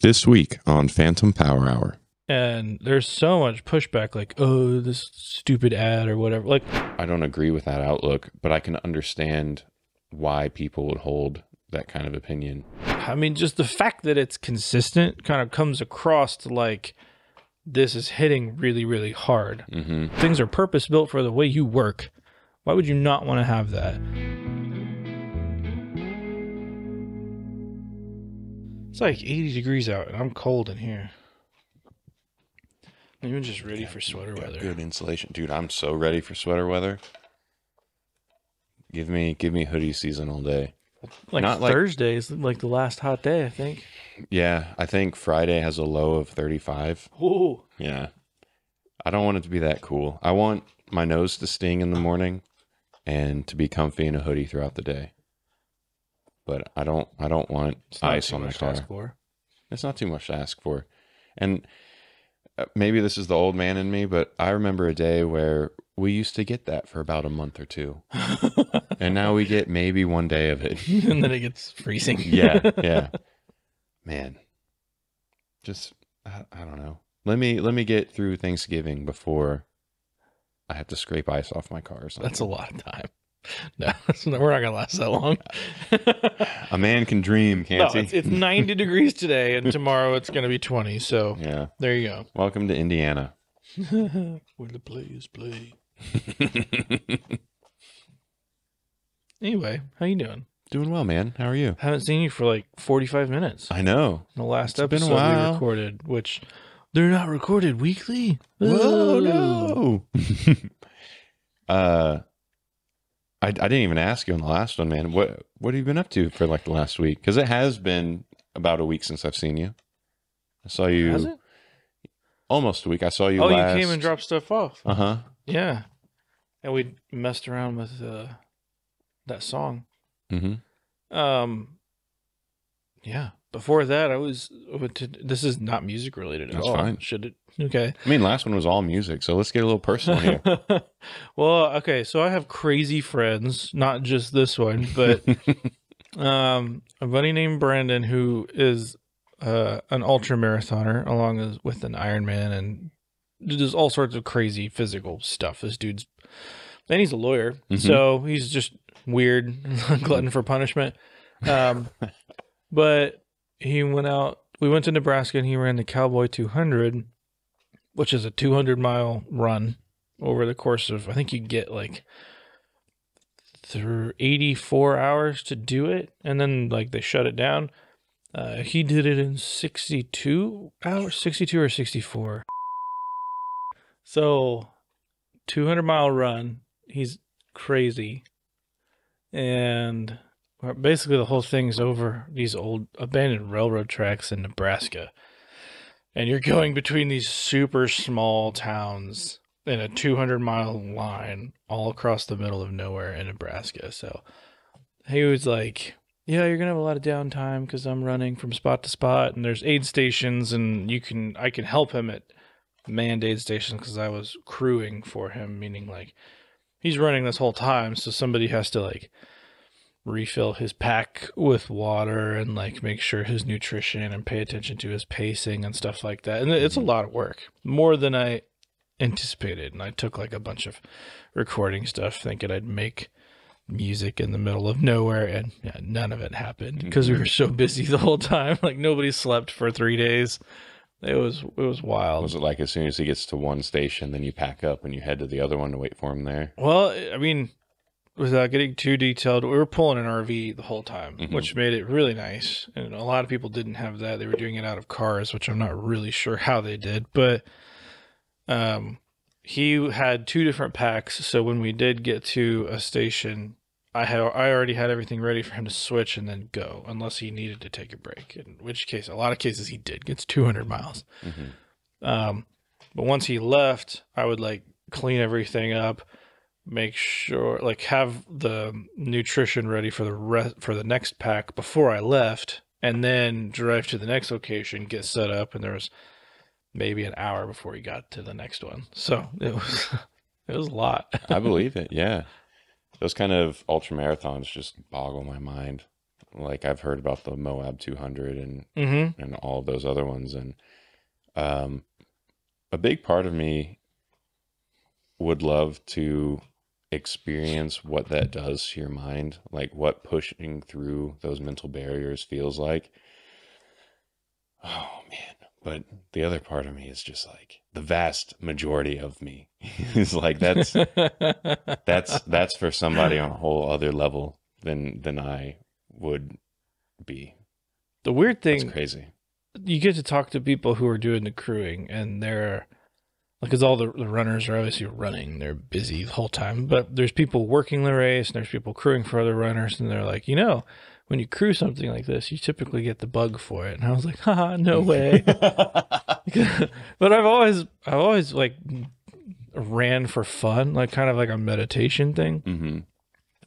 This week on Phantom Power Hour. And there's so much pushback, like, oh, this stupid ad or whatever. Like, I don't agree with that outlook, but I can understand why people would hold that kind of opinion. I mean, just the fact that it's consistent kind of comes across to like, this is hitting really, really hard. Mm-hmm. Things are purpose built for the way you work. Why would you not want to have that? It's like 80 degrees out and I'm cold in here. I'm even just ready for sweater weather. Good insulation. Dude, I'm so ready for sweater weather. Give me hoodie season all day. Like Not Thursday is like the last hot day, I think. Yeah, I think Friday has a low of 35. Ooh. Yeah. I don't want it to be that cool. I want my nose to sting in the morning and to be comfy in a hoodie throughout the day. But I don't want ice on my car. It's not too much to ask for. And maybe this is the old man in me, but I remember a day where we used to get that for about a month or two. And now we get maybe one day of it. And then it gets freezing. Yeah. Man. Just, I don't know. Let me get through Thanksgiving before I have to scrape ice off my car or something. That's a lot of time. No, we're not going to last that long. A man can dream, can't he? It's 90 degrees today, and tomorrow it's going to be 20. So yeah, there you go. Welcome to Indiana. Where the players play. Anyway, how you doing? Doing well, man. How are you? Haven't seen you for like 45 minutes. I know. The last It's been a episode while. we recorded, which they're not recorded weekly. Whoa, no. I didn't even ask you on the last one, man. What have you been up to for like the last week? Because it has been about a week since I've seen you. I saw you. Has it? Almost a week. I saw you. Oh, last... you came and dropped stuff off. Uh-huh. Yeah, and we messed around with that song. Mm-hmm. Yeah. Before that, this is not music related at all. That's fine. Should it? Okay. I mean, last one was all music, so let's get a little personal here. Well, okay. So I have crazy friends, not just this one, but a buddy named Brandon who is an ultra marathoner, along with an Ironman, and does all sorts of crazy physical stuff. This dude's, and he's a lawyer, so he's just weird, glutton for punishment. But we went to Nebraska and he ran the Cowboy 200, which is a 200-mile run over the course of, I think you get like 84 hours to do it. And then like they shut it down. He did it in 62 hours, 62 or 64. So 200-mile run. He's crazy. And basically the whole thing's over these old abandoned railroad tracks in Nebraska. And you're going between these super small towns in a 200-mile line all across the middle of nowhere in Nebraska. So he was like, yeah, you're going to have a lot of downtime because I'm running from spot to spot and there's aid stations and I can help him at manned aid stations because I was crewing for him, meaning like he's running this whole time. So somebody has to like refill his pack with water and like make sure his nutrition and pay attention to his pacing and stuff like that. And it's a lot of work, more than I anticipated. And I took like a bunch of recording stuff thinking I'd make music in the middle of nowhere, and yeah, none of it happened because we were so busy the whole time. Like nobody slept for 3 days. It was wild. Was it like as soon as he gets to one station, then you pack up and you head to the other one to wait for him there? Well, I mean, without getting too detailed, we were pulling an RV the whole time, which made it really nice. And a lot of people didn't have that. They were doing it out of cars, which I'm not really sure how they did. But he had 2 different packs. So when we did get to a station, I already had everything ready for him to switch and then go, unless he needed to take a break. In which case, a lot of cases he did. It's 200 miles. But once he left, I would like clean everything up, make sure like have the nutrition ready for the next pack before I left, and then drive to the next location, get set up, and there was maybe an hour before he got to the next one. So it was a lot. I believe it. Yeah. Those kind of ultra marathons just boggle my mind. like I've heard about the Moab 200 and all of those other ones. And a big part of me would love to experience what that does to your mind, like what pushing through those mental barriers feels like. Oh man. But the other part of me is just like the vast majority of me is like that's for somebody on a whole other level than I would be. The weird thing, That's crazy. You get to talk to people who are doing the crewing, and they're like, because all the runners are obviously running, they're busy the whole time, but there's people working the race and there's people crewing for other runners, and they're like, when you crew something like this, you typically get the bug for it. And I was like, haha, no way. But I've always like ran for fun, like kind of like a meditation thing. Mm-hmm.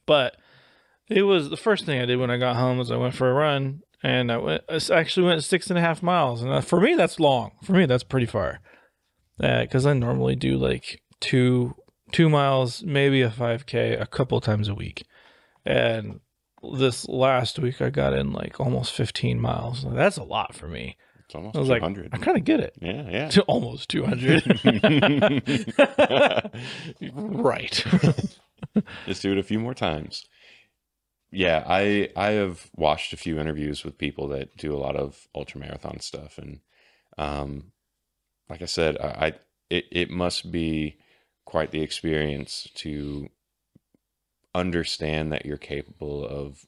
But it was the first thing I did when I got home was I went for a run, and I actually went 6.5 miles. And for me, that's long. For me, that's pretty far. Because I normally do like 2 miles, maybe a 5K a couple times a week. And this last week I got in like almost 15 miles. That's a lot for me. It's almost I was 200. like, I kind of get it. Yeah. To almost 200. Right. Just do it a few more times. Yeah, I have watched a few interviews with people that do a lot of ultramarathon stuff, and like I said, it must be quite the experience to understand that you're capable of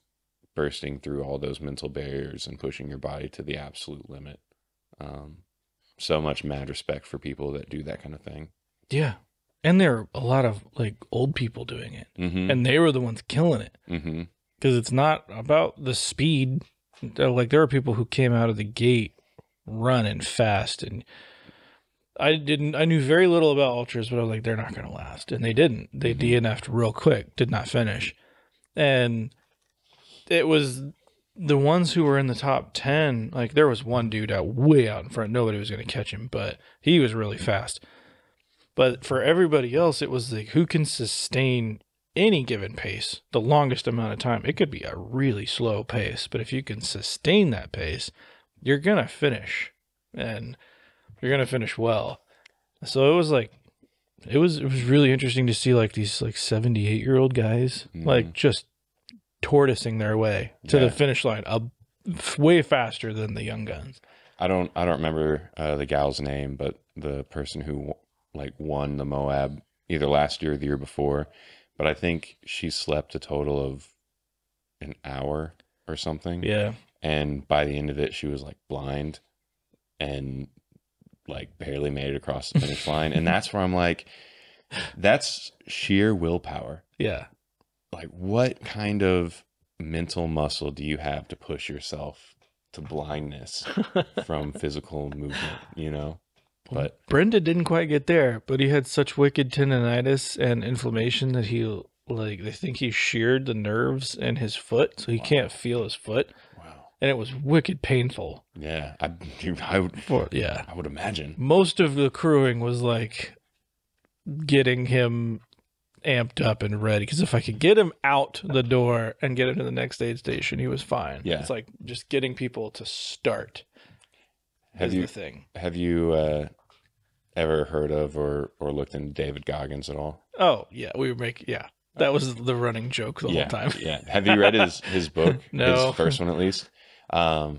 bursting through all those mental barriers and pushing your body to the absolute limit. So much mad respect for people that do that kind of thing. Yeah. And there are a lot of like old people doing it, and they were the ones killing it. Because it's not about the speed. Like there are people who came out of the gate running fast, and I knew very little about ultras, but I was like, they're not going to last. And they didn't. They DNF'd real quick, did not finish. And it was the ones who were in the top 10. Like there was one dude way out in front. Nobody was going to catch him, but he was really fast. But for everybody else, it was like, who can sustain any given pace the longest amount of time? It could be a really slow pace, but if you can sustain that pace, you're going to finish. And you're going to finish well. So it was like, it was really interesting to see like these like 78-year-old guys, like just tortoising their way to the finish line way faster than the young guns. I don't remember the gal's name, but the person who like won the Moab either last year or the year before, but I think she slept a total of an hour or something. Yeah. And by the end of it, she was like blind and like barely made it across the finish line. And that's where I'm like, that's sheer willpower. Yeah. Like what kind of mental muscle do you have to push yourself to blindness from physical movement, But Brenda didn't quite get there, but he had such wicked tendonitis and inflammation that they think he sheared the nerves in his foot, so he can't feel his foot. Wow. And it was wicked painful. Yeah. I would imagine. Most of the crewing was like getting him amped up and ready, because if I could get him out the door and get him to the next aid station, he was fine. Yeah. It's like just getting people to start the thing. Have you ever heard of or looked into David Goggins at all? Oh, yeah. That was the running joke the whole time. Yeah. Have you read his book? No. His first one, at least. I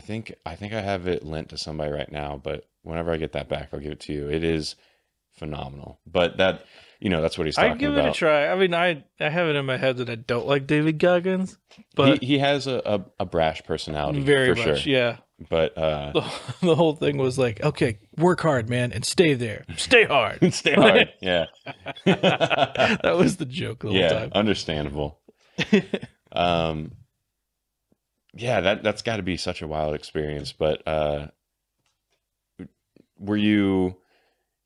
think I have it lent to somebody right now, but whenever I get that back, I'll give it to you. It is phenomenal. But that, that's what he's talking about. I'd give it a try. I mean, I have it in my head that I don't like David Goggins, but he has a brash personality, very for much, sure. yeah. But the whole thing was like, okay, work hard, man, and stay there. Stay hard. Stay hard. Yeah. That was the joke the whole time. Understandable. Yeah, that's got to be such a wild experience. But were you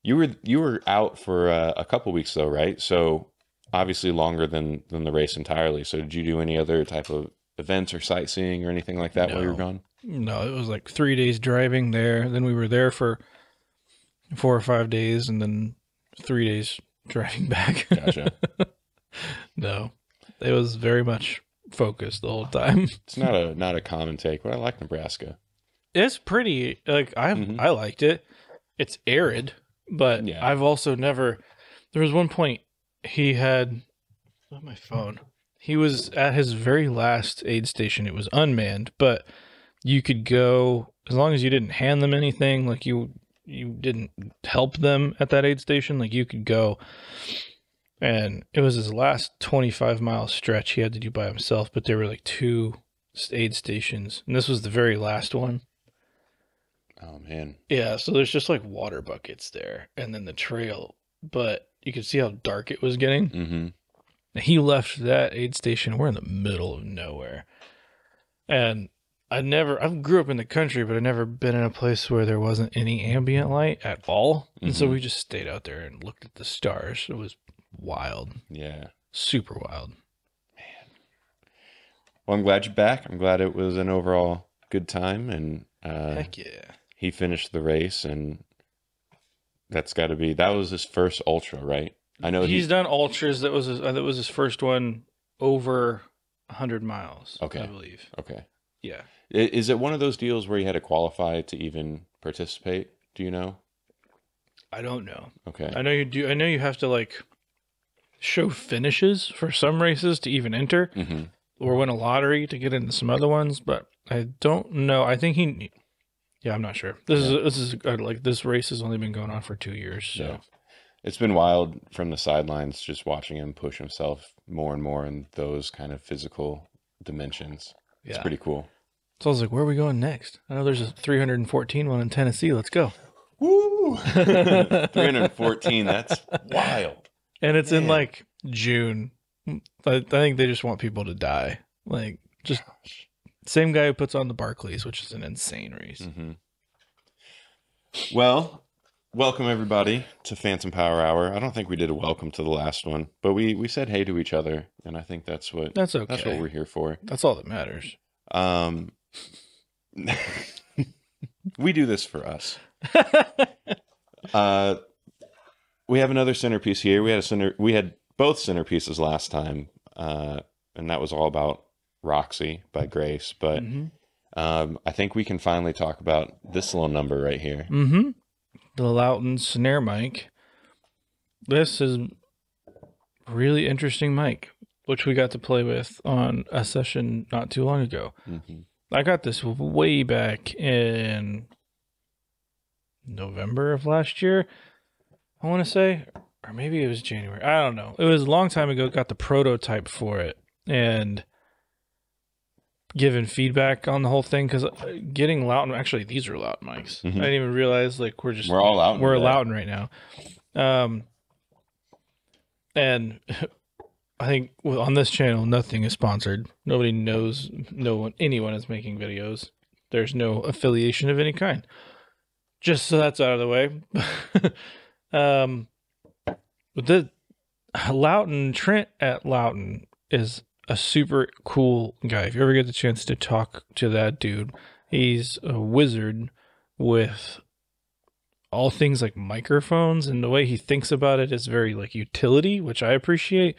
were out for a couple weeks though, right? So obviously longer than the race entirely. So did you do any other type of events or sightseeing or anything like that while you were gone? No, it was like 3 days driving there. Then we were there for 4 or 5 days, and then 3 days driving back. Gotcha. No, it was very much focused the whole time. It's not a common take, but I like Nebraska. It's pretty, like, I liked it. It's arid, but Yeah. I've also never, there was one point he had, on my phone, he was at his very last aid station. It was unmanned, but you could go, as long as you didn't hand them anything, like you didn't help them at that aid station, like you could go. And it was his last 25-mile stretch he had to do by himself, but there were like 2 aid stations, and this was the very last one. Oh man. Yeah, so there's just like water buckets there, and then the trail, but you could see how dark it was getting. Mm-hmm. He left that aid station. We're in the middle of nowhere, and I grew up in the country, but I've never been in a place where there wasn't any ambient light at all. And so we just stayed out there and looked at the stars. It was wild. Yeah. Super wild. Man. Well, I'm glad you're back. I'm glad it was an overall good time, and Heck yeah. he finished the race, and that was his first ultra, right? I know he's done ultras. That was his first one over 100 miles. Okay. I believe. Okay. Yeah. Is it one of those deals where you had to qualify to even participate? Do you know? I don't know. Okay. I know you do. I know you have to like show finishes for some races to even enter, or win a lottery to get into some other ones. But I don't know. I think yeah, I'm not sure. This is like, this race has only been going on for 2 years. So yeah. It's been wild from the sidelines, just watching him push himself more and more in those kind of physical dimensions. yeah, It's pretty cool. So I was like, where are we going next? I know there's a 314 one in Tennessee. Let's go. Woo! 314. That's wild. And it's in like June. I think they just want people to die. Like, just same guy who puts on the Barclays, which is an insane race. Well, welcome everybody to Phantom Power Hour. I don't think we did a welcome to the last one, but we said hey to each other, and I think that's okay. That's what we're here for. That's all that matters. We do this for us. We have another centerpiece here. We had both centerpieces last time, and that was all about Roxy by Grace. But I think we can finally talk about this little number right here. The Loudon snare mic. This is a really interesting mic, which we got to play with on a session not too long ago. I got this way back in November of last year, I want to say, or maybe it was January. I don't know. It was a long time ago. Got the prototype for it and given feedback on the whole thing, because getting Loudon, actually these are Loudon mics. I didn't even realize, like, we're all Loudon. We're Loudon right now. And I think on this channel, nothing is sponsored. Nobody knows, anyone is making videos. There's no affiliation of any kind. Just so that's out of the way. But the Loudon, Trent at Loudon is a super cool guy. If you ever get the chance to talk to that dude, he's a wizard with all things like microphones, and the way he thinks about it is very like utility, which I appreciate,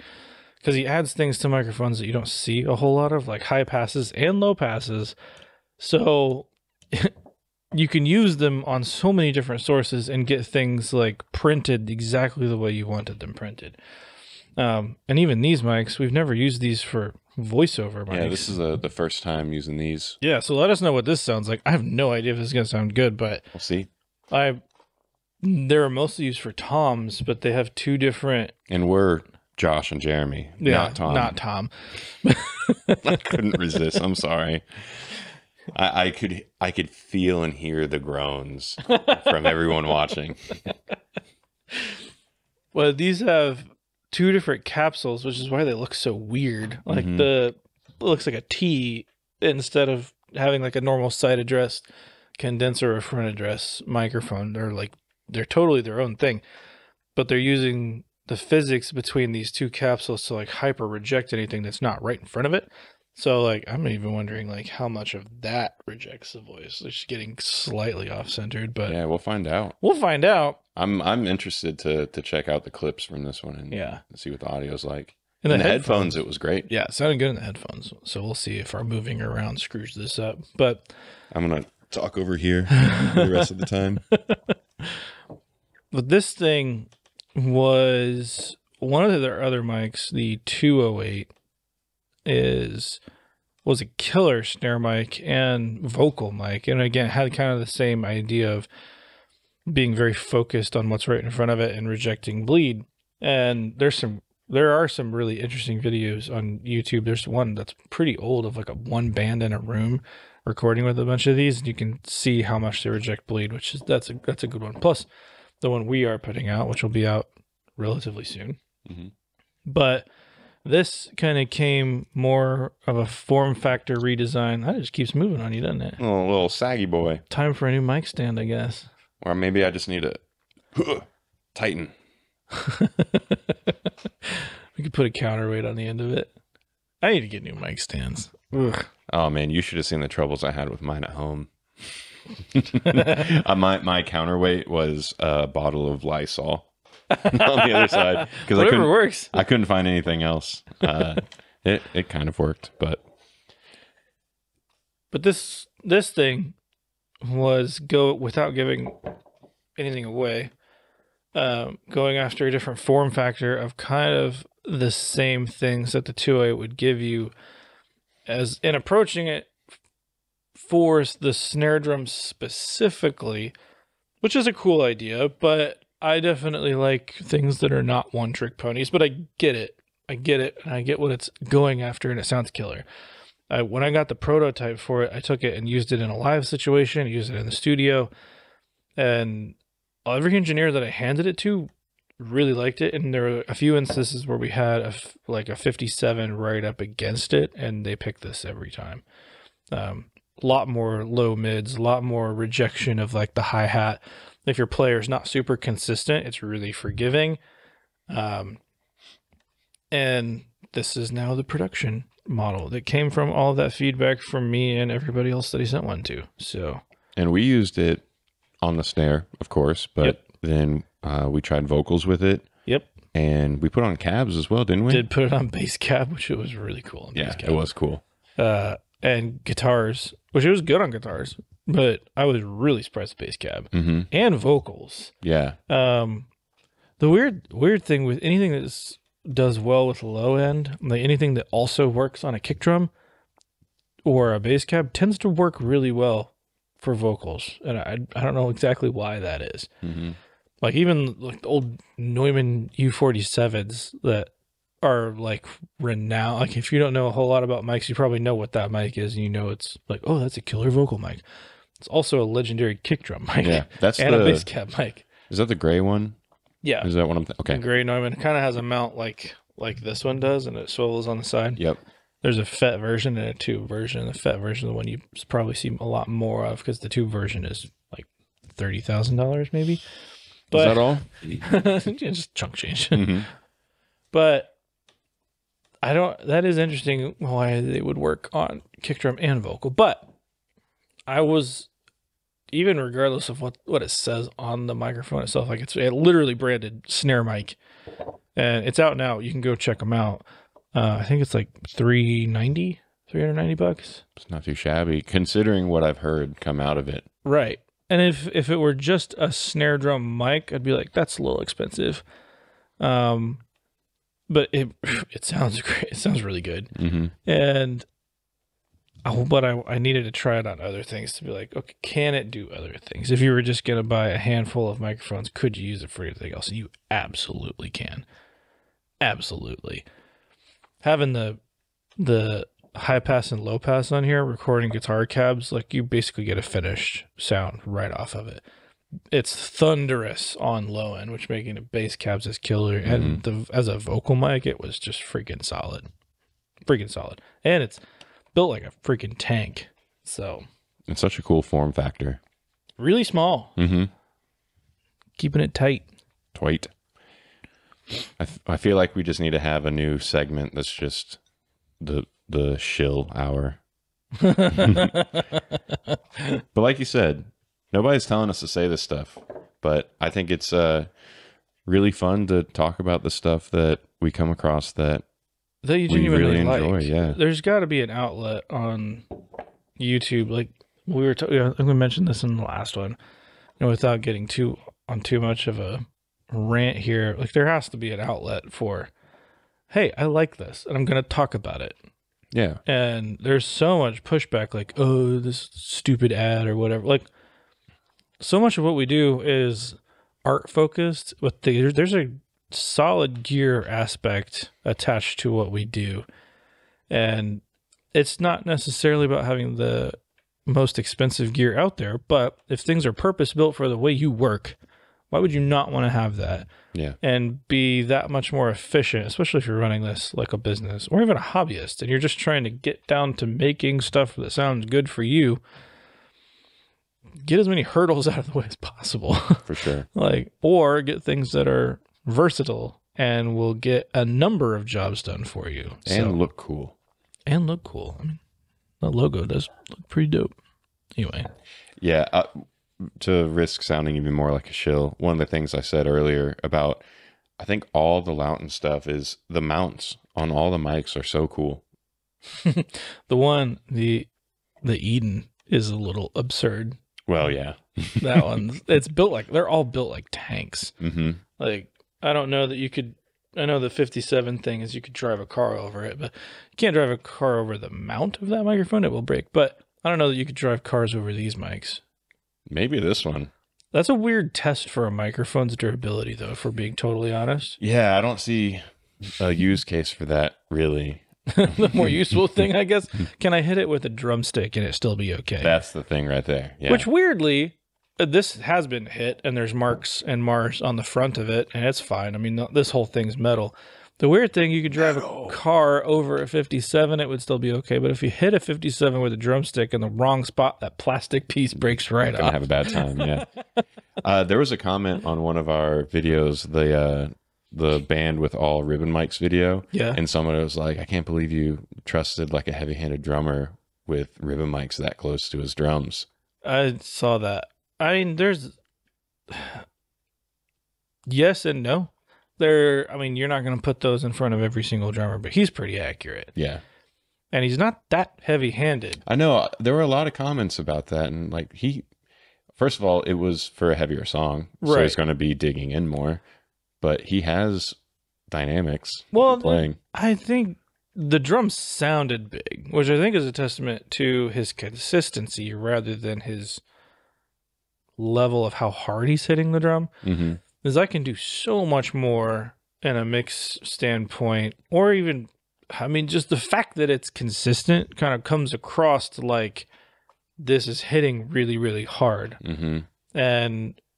because he adds things to microphones that you don't see a whole lot of, like high passes and low passes. So you can use them on so many different sources and get things like printed exactly the way you wanted them printed. And even these mics, we've never used these for voiceover mics. Yeah, this is the first time using these. Yeah, so let us know what this sounds like. I have no idea if this is going to sound good, but we'll see. They're mostly used for toms, but they have two different... And we're Josh and Jeremy, not Tom. Not Tom. I couldn't resist. I'm sorry. I could feel and hear the groans from everyone watching. Well, these have two different capsules, which is why they look so weird. Like it looks like a T instead of having like a normal side address condenser or front address microphone. They're totally their own thing, but they're using the physics between these two capsules to like hyper reject anything that's not right in front of it. So like, I'm even wondering like how much of that rejects the voice. It's just getting slightly off centered, but yeah, we'll find out. I'm I'm interested to check out the clips from this one and see what the audio's like. And In the headphones, it was great. Yeah, it sounded good in the headphones. So we'll see if our moving around screws this up. But I'm going to talk over here for the rest of the time. But this thing was one of their other mics, the 208, was a killer snare mic and vocal mic. And again, had kind of the same idea of being very focused on what's right in front of it and rejecting bleed. And there are some really interesting videos on YouTube. There's one that's pretty old of like a one band in a room recording with a bunch of these, and you can see how much they reject bleed, which is that's a good one. Plus the one we are putting out, which will be out relatively soon. Mm-hmm. But this kind of came more of a form factor redesign. That just keeps moving on you, doesn't it? Oh, a little saggy boy. Time for a new mic stand, I guess. Or maybe I just need to tighten. We could put a counterweight on the end of it. I need to get new mic stands. Ugh. Oh man, you should have seen the troubles I had with mine at home. My counterweight was a bottle of Lysol on the other side because I couldn't find anything else. It kind of worked, but this thing was without giving anything away. Going after a different form factor of kind of the same things that the 208 would give you, as in approaching it for the snare drum specifically, which is a cool idea, but I definitely like things that are not one trick ponies. But I get it, and I get what it's going after, and it sounds killer. When I got the prototype for it, I took it and used it in a live situation, used it in the studio, and every engineer that I handed it to really liked it. And there were a few instances where we had a 57 right up against it, and they picked this every time. A lot more low mids, a lot more rejection of like the hi-hat. If your player's not super consistent, it's really forgiving. And this is now the production model that came from all of that feedback from me and everybody else that he sent one to. So, and we used it on the snare, of course, but then we tried vocals with it. Yep. And we put on cabs as well, didn't we? Did put it on bass cab, which it was really cool. Yeah, it was cool. And guitars, which it was good on guitars, but I was really surprised with bass cab and vocals. Yeah. The weird thing with anything that does well with low end, like anything that also works on a kick drum or a bass cab, tends to work really well for vocals, and I don't know exactly why that is. Like even like the old Neumann U47s that are like renowned. Like if you don't know a whole lot about mics, you probably know what that mic is, and you know it's like, oh, that's a killer vocal mic. It's also a legendary kick drum mic. Yeah, that's and a bass cab mic. Is that the gray one? Yeah, is that what I'm? Okay, the gray Neumann kind of has a mount like this one does, and it swivels on the side. Yep. There's a FET version and a tube version. The FET version is the one you probably see a lot more of because the tube version is like $30,000 maybe. But, is that all? Just chunk change. But that is interesting why they would work on kick drum and vocal. But I was, even regardless of what it says on the microphone itself, like it's literally branded snare mic, and it's out now. You can go check them out. I think it's like $390. It's not too shabby considering what I've heard come out of it. Right. And if it were just a snare drum mic, I'd be like, that's a little expensive. But it sounds great. It sounds really good. And but I needed to try it on other things to be like, okay, can it do other things? If you were just going to buy a handful of microphones, could you use it for anything else? You absolutely can. Absolutely. Having the high pass and low pass on here, recording guitar cabs, like you basically get a finished sound right off of it. It's thunderous on low end, which making the bass cabs is killer. And as a vocal mic, it was just freaking solid. And it's built like a freaking tank. So it's such a cool form factor. Really small. Keeping it tight. Tight. I feel like we just need to have a new segment that's just the shill hour. But like you said, nobody's telling us to say this stuff, but I think it's really fun to talk about the stuff that we come across that that you we genuinely really like. enjoy. Yeah. There's got to be an outlet on YouTube. Like I think we mentioned this in the last one. Without getting too much of a rant here, like there has to be an outlet for, hey, I like this and I'm going to talk about it. Yeah. And there's so much pushback, like, oh, this stupid ad or whatever. Like, so much of what we do is art focused, but there's a solid gear aspect attached to what we do. And it's not necessarily about having the most expensive gear out there, but if things are purpose built for the way you work, why would you not want to have that? Yeah. And be that much more efficient, especially if you're running this like a business or even a hobbyist and you're just trying to get down to making stuff that sounds good for you. Get as many hurdles out of the way as possible. For sure. Or get things that are versatile and will get a number of jobs done for you. And look cool. I mean, the logo does look pretty dope. Anyway. Yeah. To risk sounding even more like a shill, one of the things I said earlier about, I think all the Loughton stuff is the mounts on all the mics are so cool. the Eden is a little absurd. Well, yeah. That one, it's built like, they're all built like tanks. Mm-hmm. Like, I don't know that you could, I know the 57 thing is you could drive a car over it, but you can't drive a car over the mount of that microphone. It will break. But I don't know that you could drive cars over these mics. Maybe this one. That's a weird test for a microphone's durability, though, if we're being totally honest. Yeah, I don't see a use case for that, really. The more useful thing, I guess, can I hit it with a drumstick and it still be okay? That's the thing right there. Yeah. Which, weirdly, this has been hit, and there's marks and mars on the front of it, and it's fine. I mean, this whole thing's metal. The weird thing, you could drive a car over a 57, it would still be okay. But if you hit a 57 with a drumstick in the wrong spot, that plastic piece breaks right off. Gonna have a bad time, yeah. There was a comment on one of our videos, the band with all ribbon mics video. Yeah. And someone was like, I can't believe you trusted like a heavy-handed drummer with ribbon mics that close to his drums. I saw that. I mean, there's yes and no. You're not going to put those in front of every single drummer, but he's pretty accurate. Yeah. And he's not that heavy-handed. I know. There were a lot of comments about that. And like first of all, it was for a heavier song. So Right. he's going to be digging in more. But he has dynamics Well, playing. I think the drums sounded big, which I think is a testament to his consistency rather than his level of how hard he's hitting the drum. Mm-hmm. Because I can do so much more in a mix standpoint, or even, I mean, just the fact that it's consistent kind of comes across to like, this is hitting really, really hard. Mm-hmm.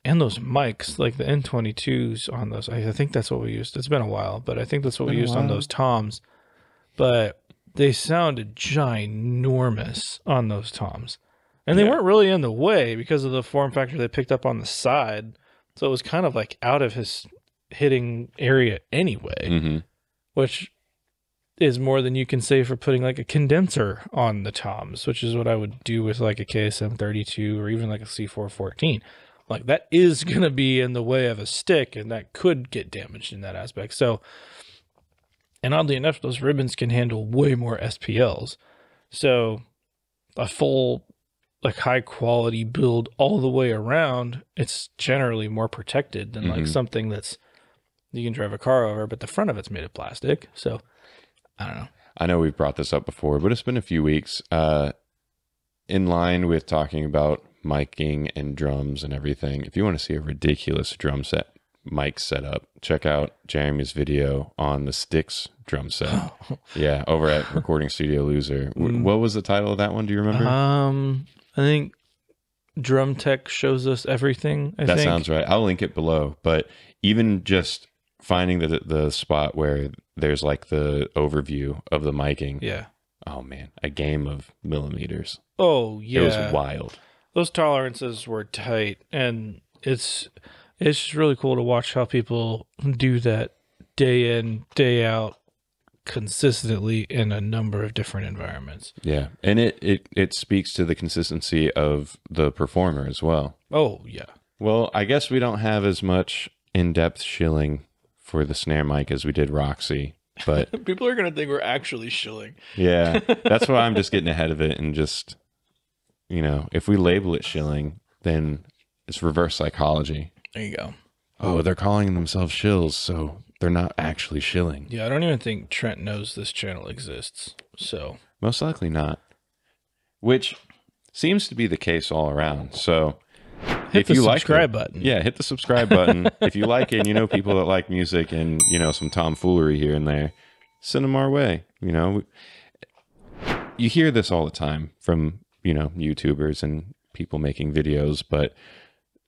And those mics, like the N22s on those, I think that's what we used. It's been a while, but I think that's what we used on those toms. But they sounded ginormous on those toms. And they weren't really in the way because of the form factor they picked up on the side. So it was kind of like out of his hitting area anyway, Mm-hmm. which is more than you can say for putting like a condenser on the toms, which is what I would do with like a KSM 32 or even like a C414. Like that is going to be in the way of a stick and that could get damaged in that aspect. So, and oddly enough, those ribbons can handle way more SPLs. So a full, like high quality build all the way around, it's generally more protected than like something that's you can drive a car over, but the front of it's made of plastic. So I don't know. I know we've brought this up before, but it's been a few weeks. In line with talking about miking and drums and everything, if you want to see a ridiculous drum set, mic setup, check out Jeremy's video on the Styx drum set. Yeah, over at Recording Studio Loser. What was the title of that one? Do you remember? I think Drum Tech shows us everything. I think. Sounds right. I'll link it below. But even just finding the spot where there's like the overview of the miking. Yeah. Oh man, a game of millimeters. Oh yeah. It was wild. Those tolerances were tight, and it's just really cool to watch how people do that day in, day out, consistently in a number of different environments. Yeah, and it speaks to the consistency of the performer as well. Oh yeah. Well, I guess we don't have as much in-depth shilling for the snare mic as we did Roxy. But People are gonna think we're actually shilling. yeah, that's why I'm just getting ahead of it and just, if we label it shilling, then it's reverse psychology. There you go. Oh, they're calling themselves shills, so they're not actually shilling. Yeah, I don't even think Trent knows this channel exists. So Most likely not. Which seems to be the case all around. So hit if the you like subscribe it, button. yeah, hit the subscribe button. If you like it and you know people that like music and, some tomfoolery here and there, send them our way. You hear this all the time from, YouTubers and people making videos, but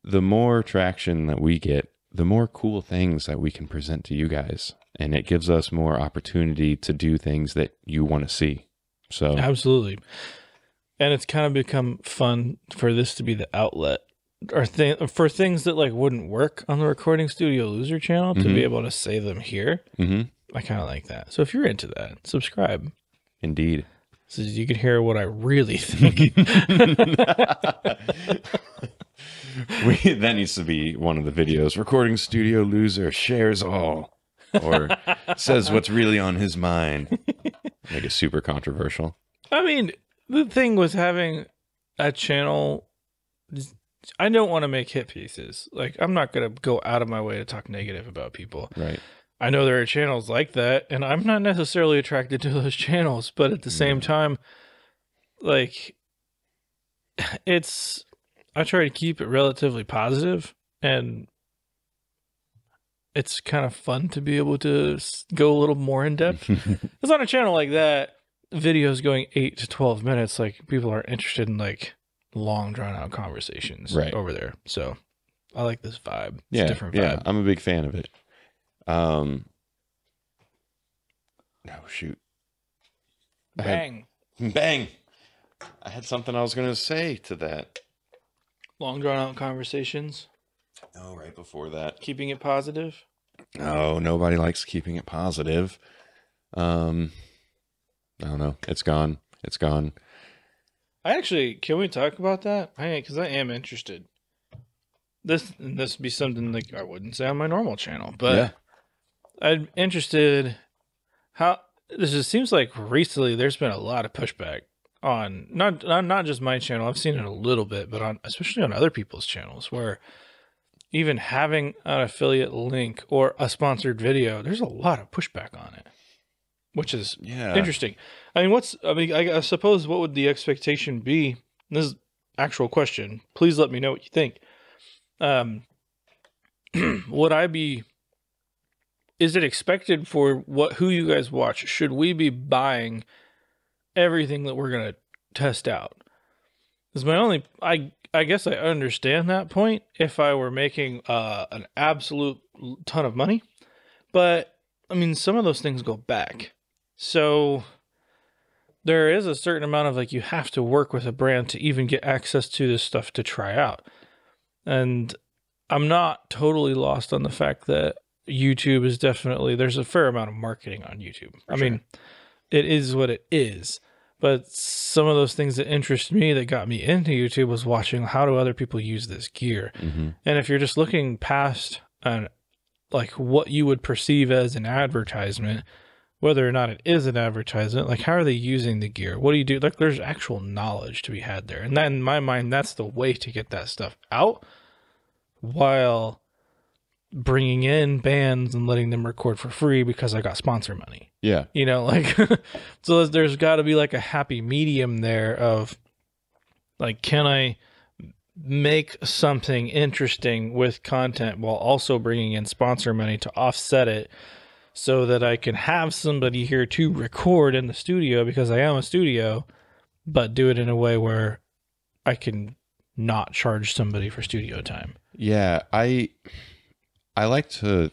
the more traction that we get, the more cool things that we can present to you guys. And it gives us more opportunity to do things that you want to see. So Absolutely. And it's kind of become fun for this to be the outlet or for things that like wouldn't work on the Recording Studio Loser channel to be able to say them here. I kind of like that. So if you're into that, subscribe. Indeed. So you can hear what I really think. That needs to be one of the videos. Recording Studio Loser shares all, or says what's really on his mind. Make it super controversial. I mean, the thing with having a channel, I don't want to make hit pieces. Like, I'm not going to go out of my way to talk negative about people. Right. I know there are channels like that, and I'm not necessarily attracted to those channels, but at the same time, like, I try to keep it relatively positive, and it's kind of fun to be able to go a little more in depth. It's on a channel like that, videos going 8 to 12 minutes, like, people are interested in, like, long, drawn-out conversations over there. So, I like this vibe. It's a different vibe. Yeah, I'm a big fan of it. Oh, shoot. Bang. Bang. I had something I was going to say to that. Long drawn out conversations. Oh, right before that. Keeping it positive. Oh, nobody likes keeping it positive. I don't know. It's gone. It's gone. Can we talk about that? Because I am interested. This would be something like I wouldn't say on my normal channel, but yeah. I'm interested how this just seems like recently there's been a lot of pushback on not just my channel. I've seen it a little bit, but especially on other people's channels where even having an affiliate link or a sponsored video, there's a lot of pushback on it, which is interesting. I suppose what would the expectation be? This is actual question. Please let me know what you think. Is it expected for who you guys watch? Should we be buying everything that we're going to test out? Is my only, I guess I understand that point if I were making an absolute ton of money, but I mean, some of those things go back. So there is a certain amount of like, you have to work with a brand to even get access to this stuff to try out. And I'm not totally lost on the fact that YouTube is there's a fair amount of marketing on YouTube. I mean, it is what it is. But some of those things that interest me that got me into YouTube was watching how do other people use this gear. And if you're just looking past like what you would perceive as an advertisement, whether or not it is an advertisement, like how are they using the gear? What do you do? Like there's actual knowledge to be had there. And then in my mind, that's the way to get that stuff out while bringing in bands and letting them record for free because I got sponsor money. Yeah. You know, like, so there's got to be like a happy medium there of like, can I make something interesting with content while also bringing in sponsor money to offset it so that I can have somebody here to record in the studio because I am a studio, but do it in a way where I can not charge somebody for studio time. Yeah. I like to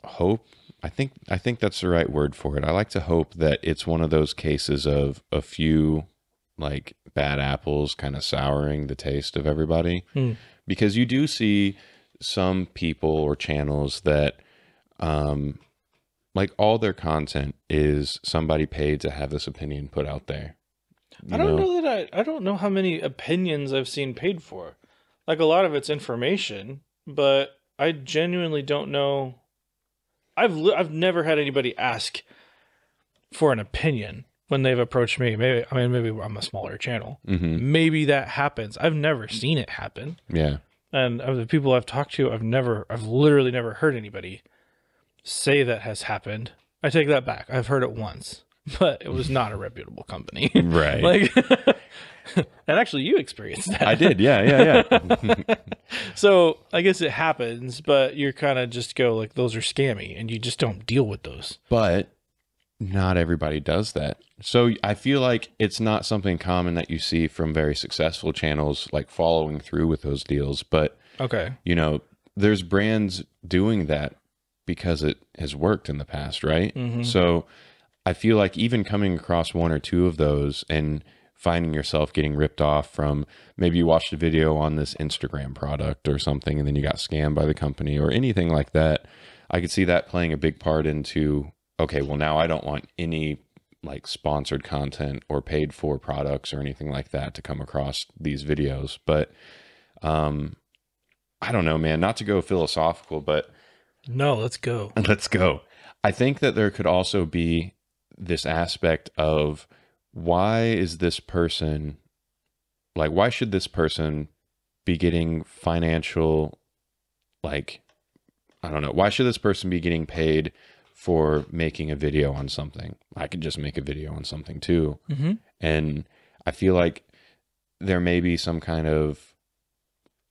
hope, I think that's the right word for it. I like to hope that it's one of those cases of a few like bad apples kind of souring the taste of everybody. Because you do see some people or channels that like all their content is somebody paid to have this opinion put out there. I don't know how many opinions I've seen paid for. Like a lot of it's information, but I genuinely don't know. I've never had anybody ask for an opinion when they've approached me. Maybe I'm a smaller channel. Maybe that happens. I've never seen it happen. Yeah. And of the people I've talked to, I've literally never heard anybody say that has happened. I take that back. I've heard it once, but it was not a reputable company. Right. Like, and actually you experienced that. I did. Yeah. So I guess it happens, but you're kind of just go like, those are scammy, and you just don't deal with those. But not everybody does that. So I feel like it's not something common that you see from very successful channels, like following through with those deals. But, Okay. you know, there's brands doing that because it has worked in the past, right? So I feel like even coming across one or two of those and finding yourself getting ripped off from, maybe you watched a video on this Instagram product or something, and then you got scammed by the company or anything like that, I could see that playing a big part into, okay, well, now I don't want any like sponsored content or paid for products or anything like that to come across these videos. But I don't know, man, not to go philosophical, but No, let's go. let's go. I think that there could also be this aspect of, why is this person, like, why should this person be getting financial, like, I don't know, why should this person be getting paid for making a video on something? I could just make a video on something too. And I feel like there may be some kind of,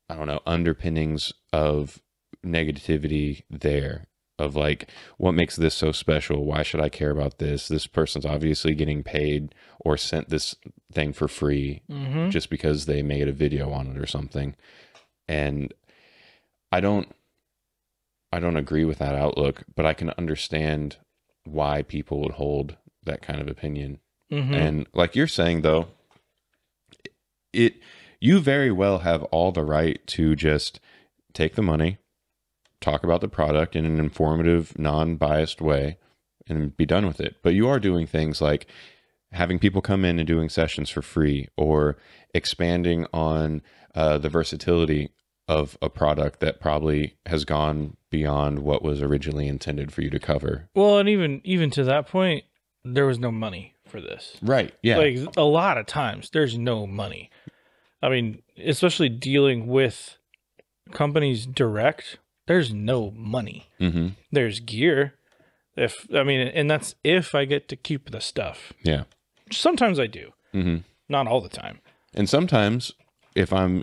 I don't know, underpinnings of negativity there, of like, what makes this so special? Why should I care about this? This person's obviously getting paid or sent this thing for free just because they made a video on it or something. And I don't agree with that outlook, but I can understand why people would hold that kind of opinion. And like you're saying, though, you very well have all the right to just take the money, talk about the product in an informative, non-biased way, and be done with it. But you are doing things like having people come in and doing sessions for free, or expanding on the versatility of a product that probably has gone beyond what was originally intended for you to cover. Well, and even to that point, there was no money for this. Right. Yeah. Like, a lot of times there's no money. I mean, especially dealing with companies direct, there's no money. There's gear. And that's if I get to keep the stuff. Yeah. Sometimes I do. Not all the time. And sometimes, if I'm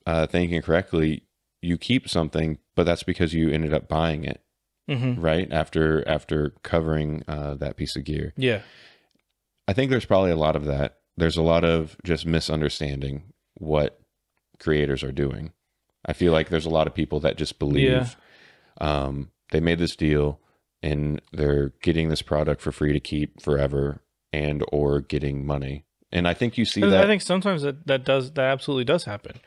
thinking correctly, you keep something, but that's because you ended up buying it, right? After covering that piece of gear. Yeah. I think there's probably a lot of that. There's a lot of just misunderstanding what creators are doing. I feel like there's a lot of people that just believe they made this deal and they're getting this product for free to keep forever, and or getting money. And I think you see that. I think sometimes that absolutely does happen.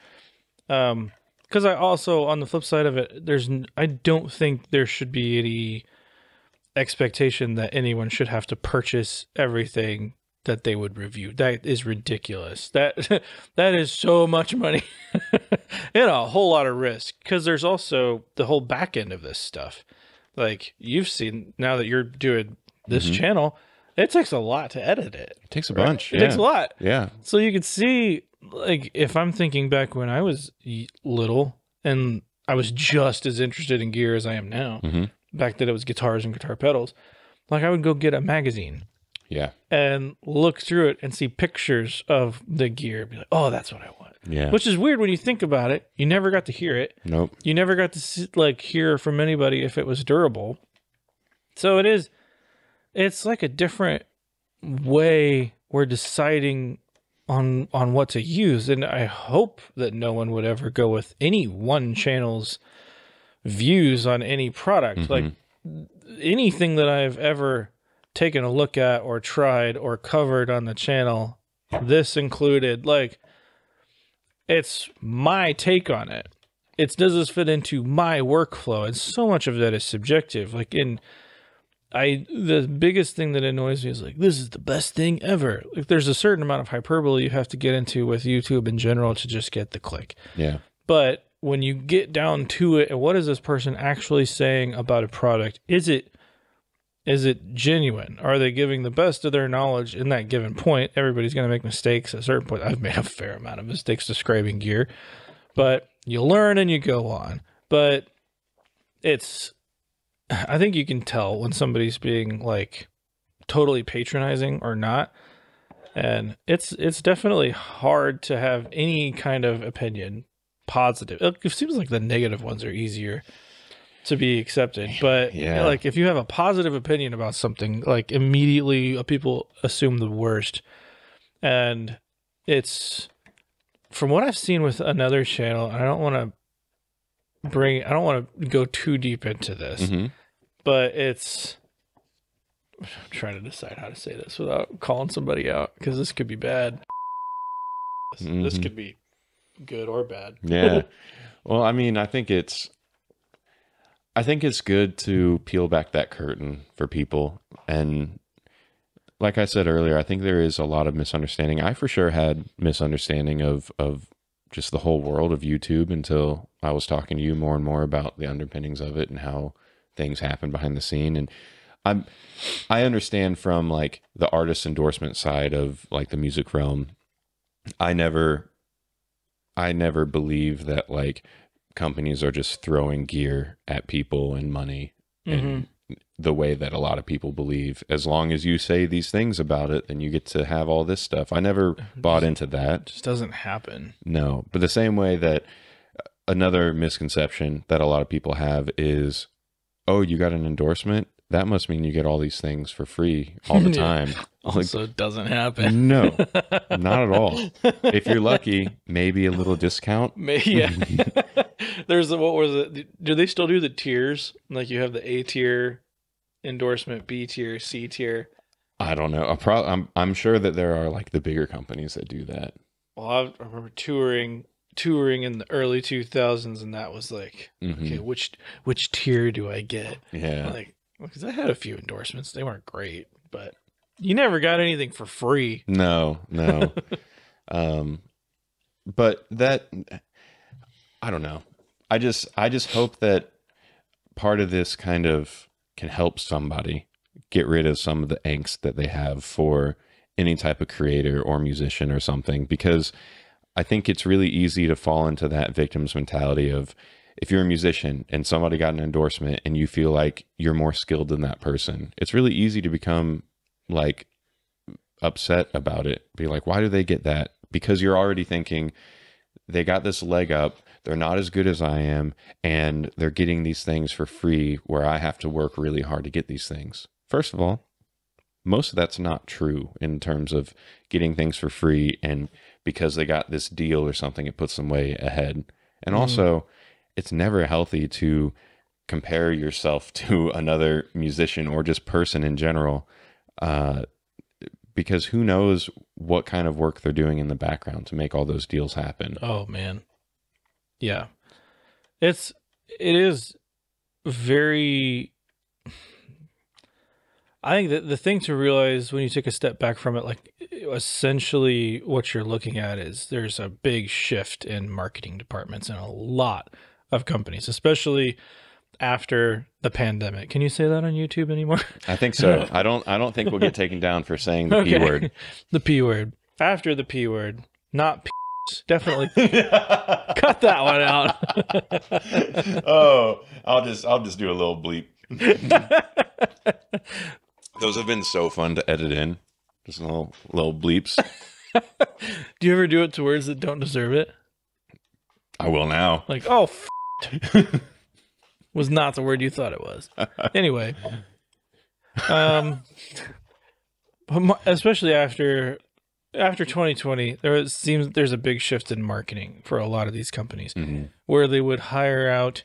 Because I also, on the flip side of it, I don't think there should be any expectation that anyone should have to purchase everything that they would review. That is ridiculous. That is so much money and a whole lot of risk, because there's also the whole back end of this stuff. Like, you've seen, now that you're doing this channel, it takes a lot to edit it. It takes a bunch. It takes a lot. Yeah. So you could see, like, if I'm thinking back when I was little and I was just as interested in gear as I am now, back then it was guitars and guitar pedals, like, I would go get a magazine. Yeah. And look through it and see pictures of the gear. Be like, oh, that's what I want. Yeah. Which is weird when you think about it. You never got to hear it. Nope. You never got to see, like, hear from anybody if it was durable. So it's like a different way we're deciding on what to use. And I hope that no one would ever go with any one channel's views on any product. Like, anything that I've ever taken a look at or tried or covered on the channel, this included, like, it's my take on it. Does this fit into my workflow? And so much of that is subjective. Like, the biggest thing that annoys me is, like, this is the best thing ever. Like, there's a certain amount of hyperbole you have to get into with YouTube in general to just get the click. Yeah. But when you get down to it, what is this person actually saying about a product? Is it Is it genuine? Are they giving the best of their knowledge in that given point? Everybody's going to make mistakes at a certain point. I've made a fair amount of mistakes describing gear, but you learn and you go on. But I think you can tell when somebody's being like totally patronizing or not. And it's definitely hard to have any kind of opinion positive. It seems like the negative ones are easier to be accepted, but like if you have a positive opinion about something, like immediately people assume the worst. And it's, from what I've seen with another channel, and I don't want to go too deep into this, but I'm trying to decide how to say this without calling somebody out, because this could be bad. This could be good or bad. Yeah. Well, I mean, I think it's good to peel back that curtain for people. And like I said earlier, I think there is a lot of misunderstanding. I for sure had misunderstanding of just the whole world of YouTube until I was talking to you more and more about the underpinnings of it and how things happen behind the scene. And I understand from like the artist endorsement side of like the music realm. I never believe that like companies are just throwing gear at people and money in the way that a lot of people believe. As long as you say these things about it, then you get to have all this stuff. I never bought into that. It just doesn't happen. No, but the same way that another misconception that a lot of people have is, oh, you got an endorsement? That must mean you get all these things for free all the time. Also, it doesn't happen. No, not at all. If you're lucky, maybe a little discount. Yeah. There's what was it? Do they still do the tiers? Like you have the A tier endorsement, B tier, C tier. I don't know. I'm sure that there are like the bigger companies that do that. Well, I remember touring in the early 2000s, and that was like, okay, which tier do I get? Yeah. Like, because I had a few endorsements. They weren't great, but you never got anything for free. No. But that, I don't know. I just hope that part of this kind of can help somebody get rid of some of the angst that they have for any type of creator or musician or something, because I think it's really easy to fall into that victim's mentality of, if you're a musician and somebody got an endorsement and you feel like you're more skilled than that person, it's really easy to become like upset about it. Be like, why do they get that? Because you're already thinking they got this leg up, they're not as good as I am, and they're getting these things for free where I have to work really hard to get these things. First of all, most of that's not true in terms of getting things for free, and because they got this deal or something, it puts them way ahead. And also, it's never healthy to compare yourself to another musician or just person in general, because who knows what kind of work they're doing in the background to make all those deals happen. Oh man. Yeah. It is very, I think that the thing to realize when you take a step back from it, like essentially what you're looking at is there's a big shift in marketing departments in a lot of companies, especially after the pandemic. Can you say that on YouTube anymore? I think so. I don't think we'll get taken down for saying the P word. The P word. After the P word, not P. Definitely cut that one out. Oh, I'll just do a little bleep. Those have been so fun to edit in. Just little bleeps. Do you ever do it to words that don't deserve it? I will now. Like, oh, was not the word you thought it was. Anyway, especially after 2020, there's a big shift in marketing for a lot of these companies, where they would hire out.